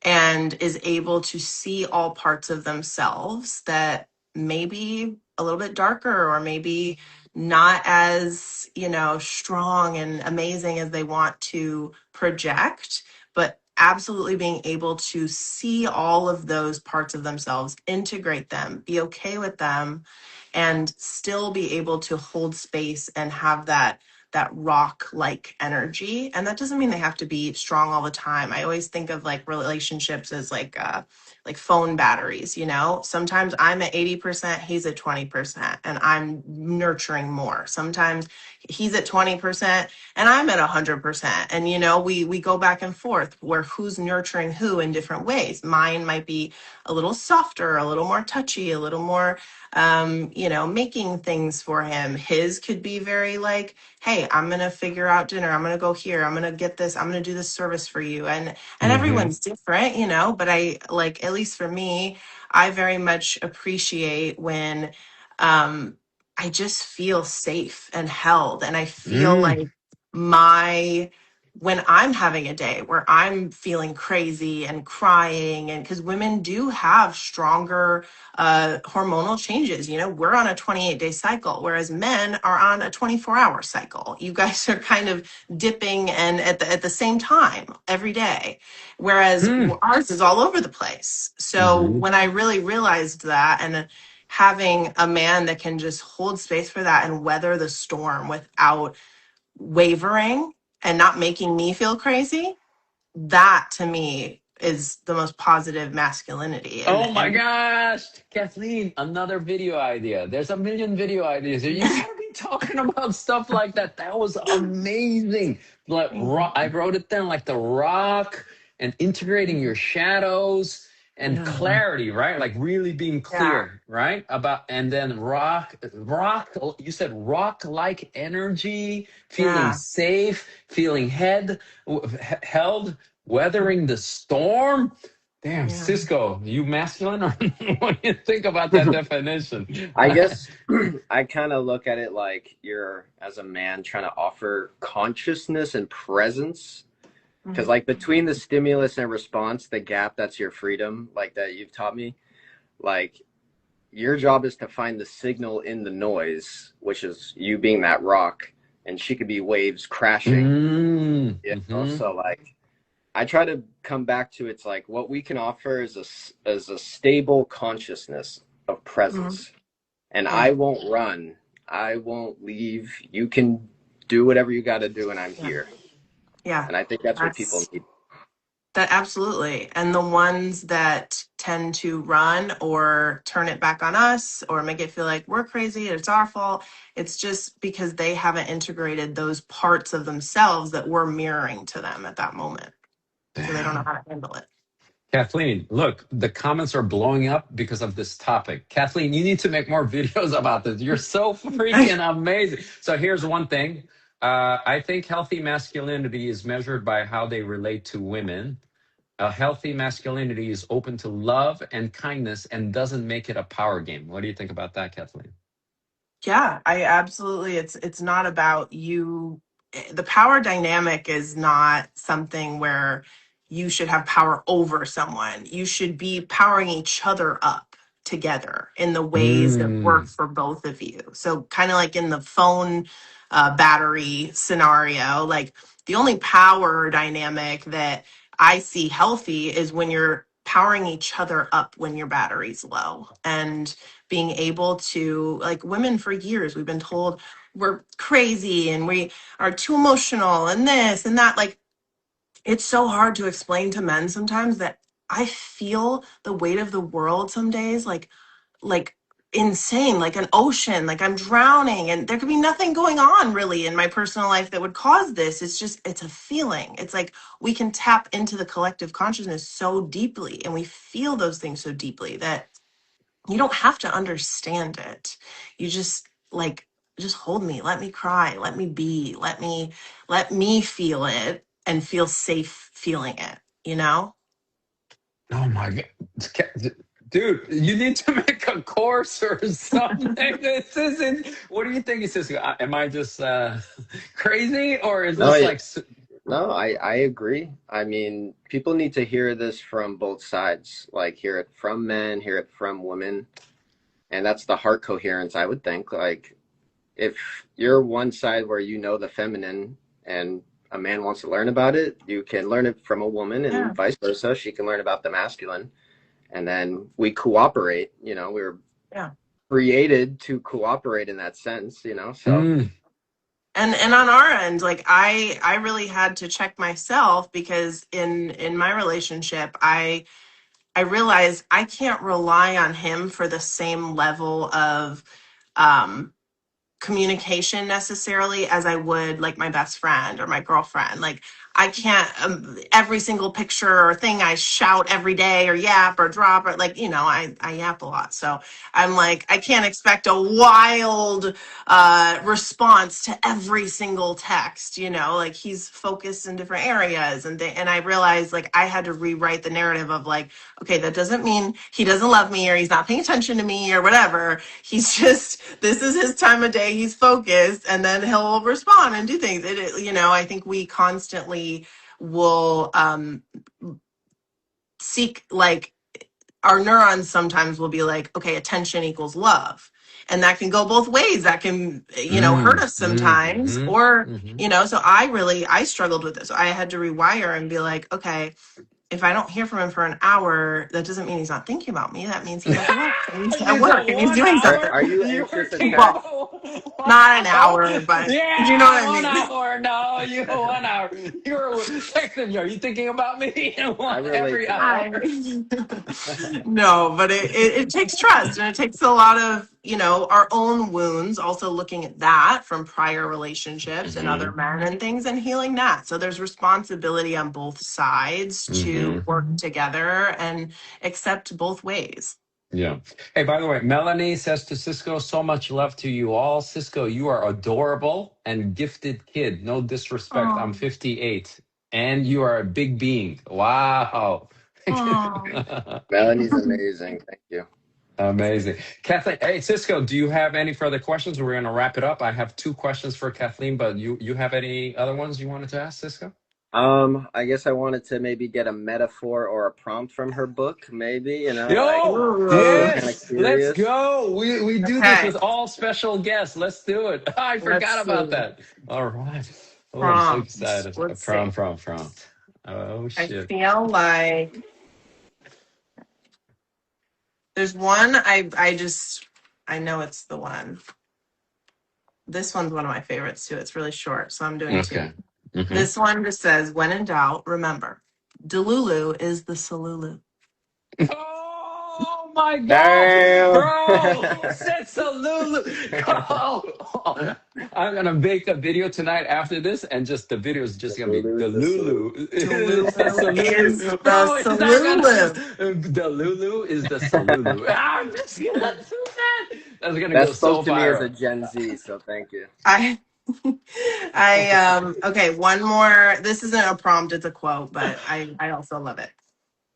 and is able to see all parts of themselves that maybe a little bit darker or maybe not as, strong and amazing as they want to project, but absolutely being able to see all of those parts of themselves, integrate them, be okay with them, and still be able to hold space and have that rock like energy. And that doesn't mean they have to be strong all the time. I always think of like relationships as like phone batteries, sometimes I'm at 80%, he's at 20%, and I'm nurturing more. Sometimes he's at 20% and I'm at 100%, and we go back and forth where who's nurturing who in different ways. Mine might be a little softer, a little more touchy, a little more making things for him. His could be very like, hey, I'm gonna figure out dinner, I'm gonna go here, I'm gonna get this, I'm gonna do this service for you. And Mm-hmm. everyone's different, but I like, at least for me, I very much appreciate when I just feel safe and held, and I feel Mm. like my when I'm having a day where I'm feeling crazy and crying, and because women do have stronger hormonal changes. We're on a 28-day cycle, whereas men are on a 24-hour cycle. You guys are kind of dipping and at the same time every day, whereas Mm. ours is all over the place. So Mm-hmm. when I really realized that, and having a man that can just hold space for that and weather the storm without wavering and not making me feel crazy, that to me is the most positive masculinity. and Oh my and gosh, Kathleen, another video idea. There's a million video ideas. You gotta be talking about stuff like that. That was amazing. Like I wrote it down like the rock and integrating your shadows and yeah, clarity, right? Like really being yeah, clear, right? About and then rock. You said rock like energy, feeling yeah, safe, feeling held, weathering the storm. Damn, yeah. Cisco, you masculine or what do you think about that definition? I guess I kind of look at it like you're, as a man, trying to offer consciousness and presence. Because, Mhm. like, between the stimulus and response, the gap, that's your freedom, like that you've taught me. Like, your job is to find the signal in the noise, which is you being that rock, and she could be waves crashing. Mm-hmm. So, like, I try to come back to it's like what we can offer is a stable consciousness of Mhm. presence. And Yeah, I won't run. I won't leave. You can do whatever you got to do, and I'm yeah, here. yeah. And I think that's what people That's need. that, absolutely. And the ones that tend to run or turn it back on us or make it feel like we're crazy, it's our fault, it's just because they haven't integrated those parts of themselves that we're mirroring to them at that moment. So they don't know Damn. how to handle it. Kathleen, look, the comments are blowing up because of this topic. Kathleen, you need to make more videos about this. You're so freaking amazing. So here's one thing. I think healthy masculinity is measured by how they relate to women. A healthy masculinity is open to love and kindness and doesn't make it a power game. What do you think about that, Kathleen? Yeah, I absolutely, it's not about you. The power dynamic is not something where you should have power over someone. You should be powering each other up together in the ways that work Mm. for both of you. So kind of like in the phone battery scenario, like the only power dynamic that I see healthy is when you're powering each other up when your battery's low, and being able to, like, women for years we've been told we're crazy and we are too emotional and this and that. Like, it's so hard to explain to men sometimes that I feel the weight of the world some days, like insane, like an ocean, like I'm drowning, and there could be nothing going on really in my personal life that would cause this. It's just, it's a feeling. It's like we can tap into the collective consciousness so deeply, and we feel those things so deeply that you don't have to understand it. You just hold me, let me cry, let me be, let me feel it and feel safe feeling it, you know? Oh my God. Dude, you need to make a course or something. This isn't. What do you think? He says, "Am I just crazy, or is No, this like?" no, I agree. I mean, people need to hear this from both sides, like hear it from men, hear it from women. And that's the heart coherence, I would think. Like, if you're one side where you know the feminine and a man wants to learn about it, you can learn it from a woman, Yeah. and vice versa. She can learn about the masculine. And then we cooperate. You know, we were Yeah. created to cooperate in that sense, you know? So, Mm, And on our end, like I really had to check myself because in my relationship, I realized I can't rely on him for the same level of um communication necessarily as I would like my best friend or my girlfriend. Like I can't every single picture or thing I shout every day or yap or drop or like I yap a lot. So I'm like I can't expect a wild response to every single text. Like he's focused in different areas and I realized like I had to rewrite the narrative of like okay, that doesn't mean he doesn't love me or he's not paying attention to me or whatever. He's just, this is his time of day. He's focused and then he'll respond and do things. I think we constantly will seek like our neurons sometimes will be like, okay, attention equals love. And that can go both ways. That can, hurt us sometimes. mm, Or, hmm. so I struggled with this. I had to rewire and be like, okay, if I don't hear from him for an hour, that doesn't mean he's not thinking about me. That means he has work and he's at You said work and he's one doing hour. something. are you You were anxious Well, attached? capable. 1 not an hour. hour, but you know Yeah, what I 1 mean. hour. No, you 1 hour. You were texting me. Are you thinking about me? I relate Every to that. hour. I, no, but it takes trust and it takes a lot of, our own wounds, also looking at that from prior relationships and other Hmm. men and things and healing that. So there's responsibility on both sides Hmm. to work together and accept both ways. Yeah. Hey, by the way, Melanie says to Cisco, so much love to you all. Cisco, you are adorable and gifted kid. No disrespect. I'm Oh, 58 and you are a big being. Wow. oh. Melanie's amazing. Thank you. Amazing. Kathleen, hey, Cisco, do you have any further questions? We're going to wrap it up. I have two questions for Kathleen, but you have any other ones you wanted to ask, Cisco? I guess I wanted to maybe get a metaphor or a prompt from her book, maybe, like Yo, I was just Ooh. kind of yes, let's curious. go. We do this Okay, with all special guests. Let's do it. I let's forgot about see. that. All right. Oh, I'm so Prompts. excited. Let's see. Prompt. Oh, I shit. feel like there's one I know it's the one. This one's one of my favorites too. It's really short, so I'm doing two. Okay. Hmm. This one just says, when in doubt, remember, Delulu is the Salulu. Oh my God, Damn. bro! That's a Lulu. Oh, I'm gonna make a video tonight after this, and just the video is just The gonna be Lulu the is the salute. Lulu. It's the Delulu is Salulu, the bro. It's not gonna just Salulu. the Lulu is the Salulu. I'm just gonna do that. That's gonna That go spoke so to me as a viral. Gen Z, so thank you. I okay, one more. This isn't a prompt, it's a quote, but I also love it.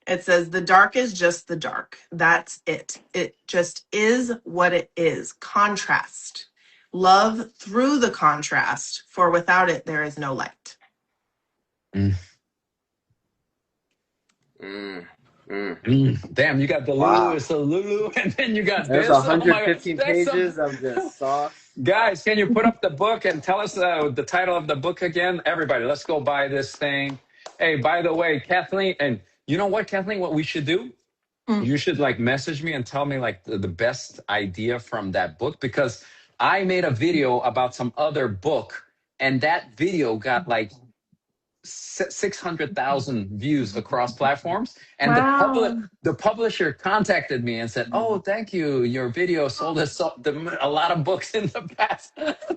It says, the dark is just the dark. That's it. It just is what it is. Contrast. Love through the contrast, for without it, there is no light. Mm. Mm, mm. Damn, you got the Lulu, Wow. it's a Lulu, and then you got There's this. Oh my God, 115 that's some. pages of just sauce. Guys, can you put up the book and tell us the title of the book again? Everybody, let's go buy this thing. Hey, by the way, Kathleen, and you know what, Kathleen, what we should do? Mm. You should like message me and tell me like the best idea from that book because I made a video about some other book and that video got like 600,000 views across platforms. And Wow. the publisher contacted me and said, "Oh, thank you. Your video sold us a lot of books in the past."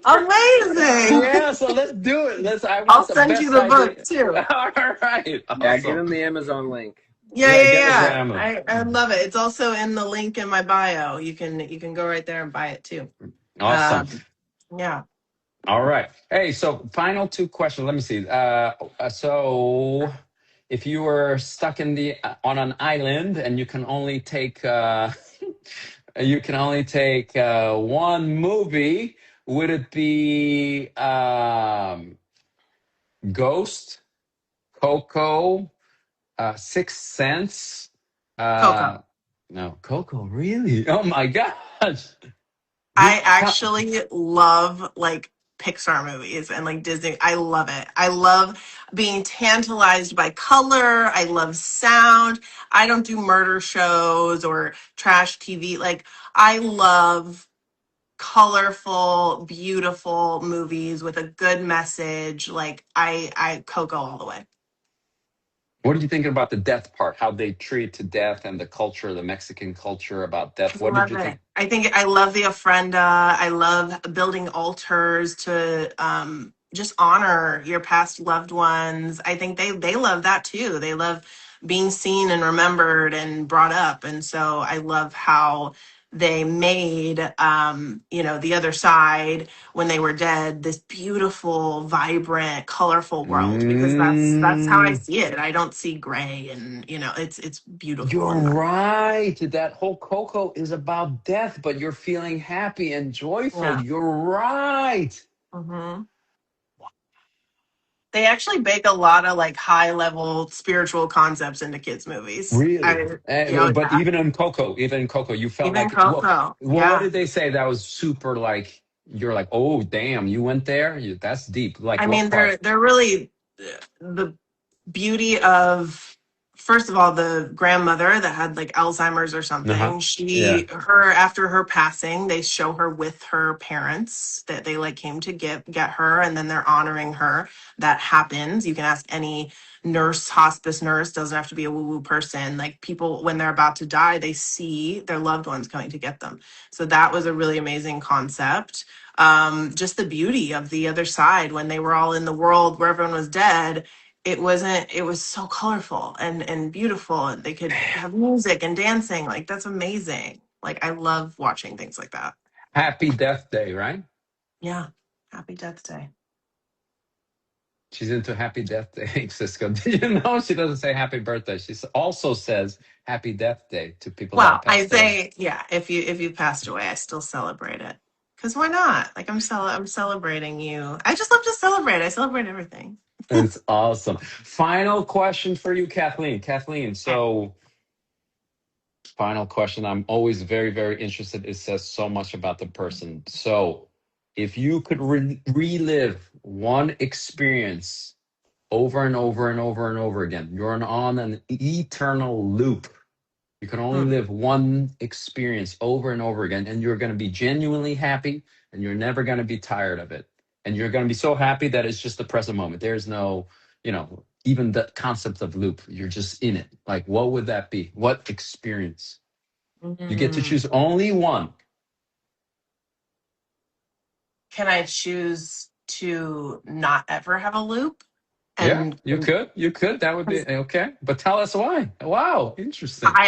Amazing. Yeah, so let's do it. I I'll want the send you best the book idea. too. All right, Yeah, give awesome. him the Amazon link. Yeah, Yeah, yeah, get us yeah. Rama. I love it. It's also in the link in my bio. You can go right there and buy it too. Awesome. Um, yeah. All right. Hey, so final two questions. Let me see. So if you were stuck in the on an island and you can only take one movie, would it be Ghost, Coco, Sixth Sense? Coco. No, Coco, really? Oh my gosh. I Tell, actually love like Pixar movies and like Disney. I love it. I love being tantalized by color. I love sound. I don't do murder shows or trash TV. Like I love colorful, beautiful movies with a good message. Like I Coco all the way. what did you think about the death part? How they treat to death and the culture, the Mexican culture about death? I What did love you think? it. I think I love the ofrenda. I love building altars to just honor your past loved ones. I think they love that too. They love being seen and remembered and brought up. And so I love how they made the other side when they were dead this beautiful, vibrant, colorful world because that's how I Mm, see it. I don't see gray and it's beautiful you're and right. That whole Coco is about death, but you're feeling happy and joyful. yeah. You're right. Hmm. They actually bake a lot of like high level spiritual concepts into kids' movies. Really. Yeah, But yeah. even in Coco, you felt Even like, Coco. what Yeah. did they say that was super like, you're like, oh, damn, you went there? That's deep. Like I what mean, part? they're really the beauty of first of all the grandmother that had like Alzheimer's or Uh-huh. something. Yeah. She her after her passing they show her with her parents that they like came to get her, and then they're honoring her. That happens. You can ask any nurse, hospice nurse, doesn't have to be a woo woo person. Like people when they're about to die they see their loved ones coming to get them. So that was a really amazing concept. Just the beauty of the other side when they were all in the world where everyone was dead. It was so colorful and beautiful, and they could have music and dancing. Like that's amazing. Like I love watching things like that. Happy Death Day, right? Yeah. Happy Death Day. She's into Happy Death Day, Cisco. Did you know she doesn't say Happy Birthday? She also says Happy Death Day to people that Well, have I passed away. say, yeah, if you passed away, I still celebrate it. Cause why not? Like I'm celebrating you. I just love to celebrate. I celebrate everything. It's awesome. Final question for you, Kathleen. Kathleen, so final question. I'm always very, very interested. It says so much about the person. So, if you could relive one experience over and over and over and over again, you're on an eternal loop. You can only Mm. live one experience over and over again, and you're going to be genuinely happy, and you're never going to be tired of it. And you're going to be so happy that it's just the present moment. There's no, even the concept of loop. You're just in it. Like, what would that be? What experience? You get to Mm. choose only one. Can I choose to not ever have a loop? Yeah, And you could. You could. That would be okay. But tell us why. Wow, interesting.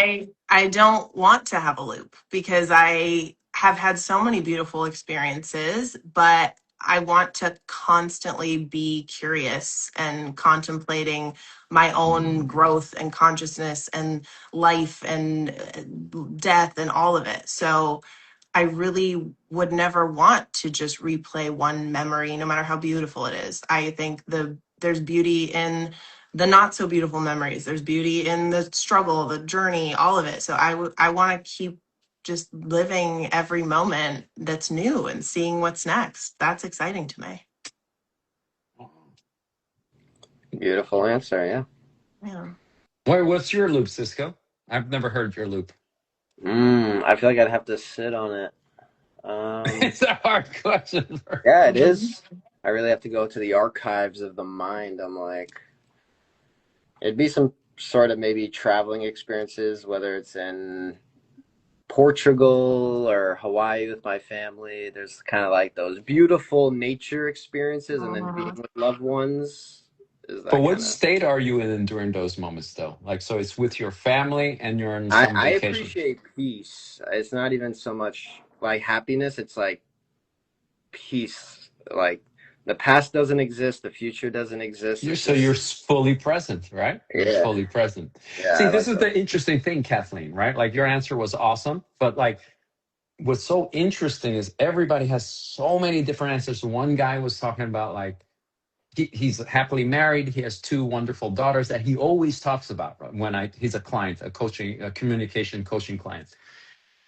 I don't want to have a loop because I have had so many beautiful experiences, but I want to constantly be curious and contemplating my own growth and consciousness and life and death and all of it. So I really would never want to just replay one memory, no matter how beautiful it is. I think there's beauty in the not so beautiful memories. There's beauty in the struggle, the journey, all of it. So I want to keep just living every moment that's new and seeing what's next. That's exciting to me. Beautiful answer. Yeah. Yeah. What's your loop, Cisco? I've never heard your loop. I feel like I'd have to sit on it. It's a hard question. Yeah, it Mhm. is. I really have to go to the archives of the mind. I'm like, it'd be some sort of maybe traveling experiences, whether it's in Portugal or Hawaii with my family. There's kind of like those beautiful nature experiences, and then being Mhm. with loved ones is But that what kind of. state are you in during those moments, though? Like, so it's with your family and you're on some I vacation. appreciate peace. It's not even so much like happiness. It's like peace, like The past doesn't exist. The future doesn't exist. It's So you're just, fully present, right? You're yeah, fully present. yeah, See, I this like is that. the interesting thing, Kathleen, right? Like your answer was awesome, but like what's so interesting is everybody has so many different answers. One guy was talking about like he's happily married. He has two wonderful daughters that he always talks about right? When he's a client, a communication coaching client.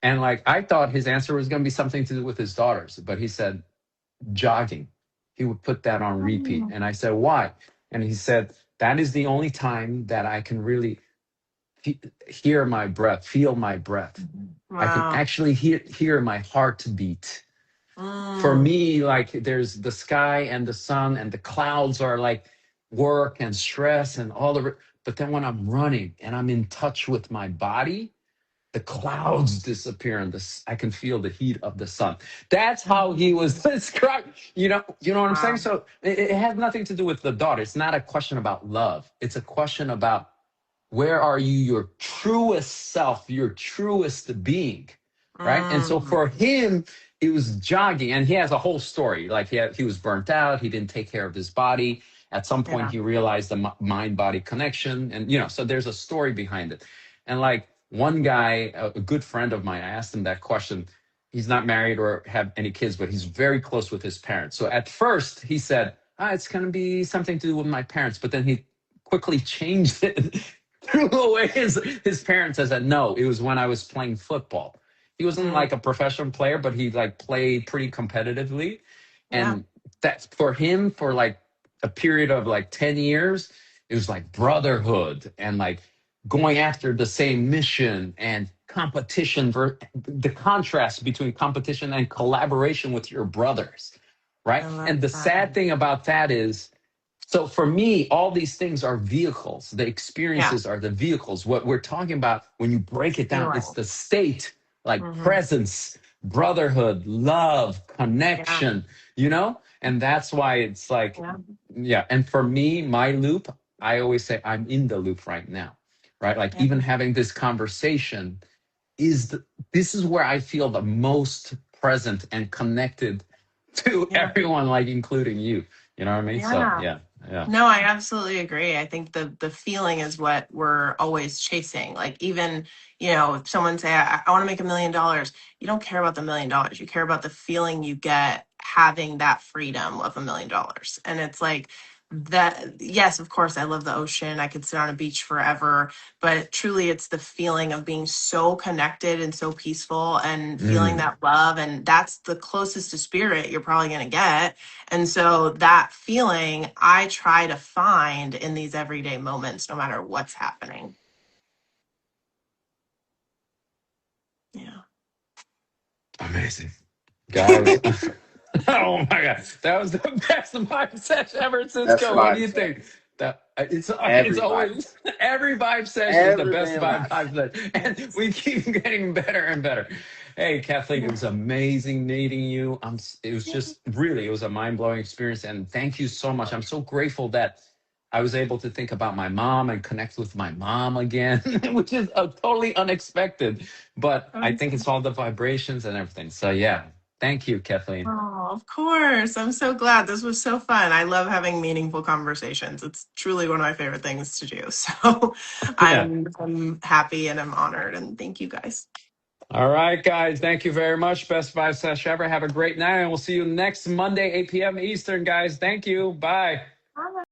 And like I thought his answer was going to be something to do with his daughters, but he said jogging. He would put that on repeat. Mm. And I said, why? And he said, that is the only time that I can really hear my breath, feel my breath. I can Wow. actually hear my heart beat. For Mm. me, like there's the sky and the sun and the clouds are like work and stress and all the, but then when I'm running and I'm in touch with my body, the clouds disappear and I can feel the heat of the sun. That's how he was described. You know what I'm saying? Wow. So it has nothing to do with the daughter. It's not a question about love. It's a question about where are you your truest self, your truest being, right? And so Mm. for him, it was jogging, and he has a whole story. Like he was burnt out. He didn't take care of his body. At some point, Yeah. he realized the mind-body connection, and so there's a story behind it. And like one guy, a good friend of mine, I asked him that question. He's not married or have any kids, but he's very close with his parents. So at first, he said, it's going to be something to do with my parents. But then he quickly changed it, threw away his parents and said, no, it was when I was playing football. He wasn't Mm. like a professional player, but he like played pretty competitively. Yeah. And that's for him for like a period of like 10 years, it was like brotherhood and like going after the same mission and competition, the contrast between competition and collaboration with your brothers, right? I love And the that. sad thing about that is, so for me, all these things are vehicles. The Yeah. experiences are the vehicles. What we're talking about, when you break it down, it's Feeling. the state, like Hmm. presence, brotherhood, love, Yeah. connection, And that's why it's like, Yeah. yeah. And for me, my loop, I always say I'm in the loop right now, right? Like Yeah. even having this conversation this is where I feel the most present and connected to Yeah. everyone, like including you. You know what I mean? So Yeah. yeah, yeah. No, I absolutely agree. I think the feeling is what we're always chasing. Like even, if someone say, I want to make $1 million, you don't care about the $1 million. You care about the feeling you get having that freedom of $1 million. And it's like that, yes, of course, I love the ocean. I could sit on a beach forever, but truly it's the feeling of being so connected and so peaceful and feeling Mm, that love. And that's the closest to spirit you're probably going to get. And so that feeling I try to find in these everyday moments, no matter what's happening. Yeah. amazing, guys. Oh my god, that was the best vibe session ever, Best Cisco. What do vibe you session. think? That it's Every vibe always every vibe session is the best Everybody vibe laughs. session, and we keep getting better and better. Hey, Kathleen, it was amazing meeting you. It was just really, it was a mind blowing experience, and thank you so much. I'm so grateful that I was able to think about my mom and connect with my mom again, which is totally unexpected. But I think it's all the vibrations and everything. So yeah, thank you, Kathleen. Oh, of course. I'm so glad. This was so fun. I love having meaningful conversations. It's truly one of my favorite things to do. So Yeah. I'm happy and I'm honored. And thank you guys. All right, guys. Thank you very much. Best vibe sesh ever. Have a great night, and we'll see you next Monday, 8 p.m. Eastern, guys. Thank you. Bye. Bye.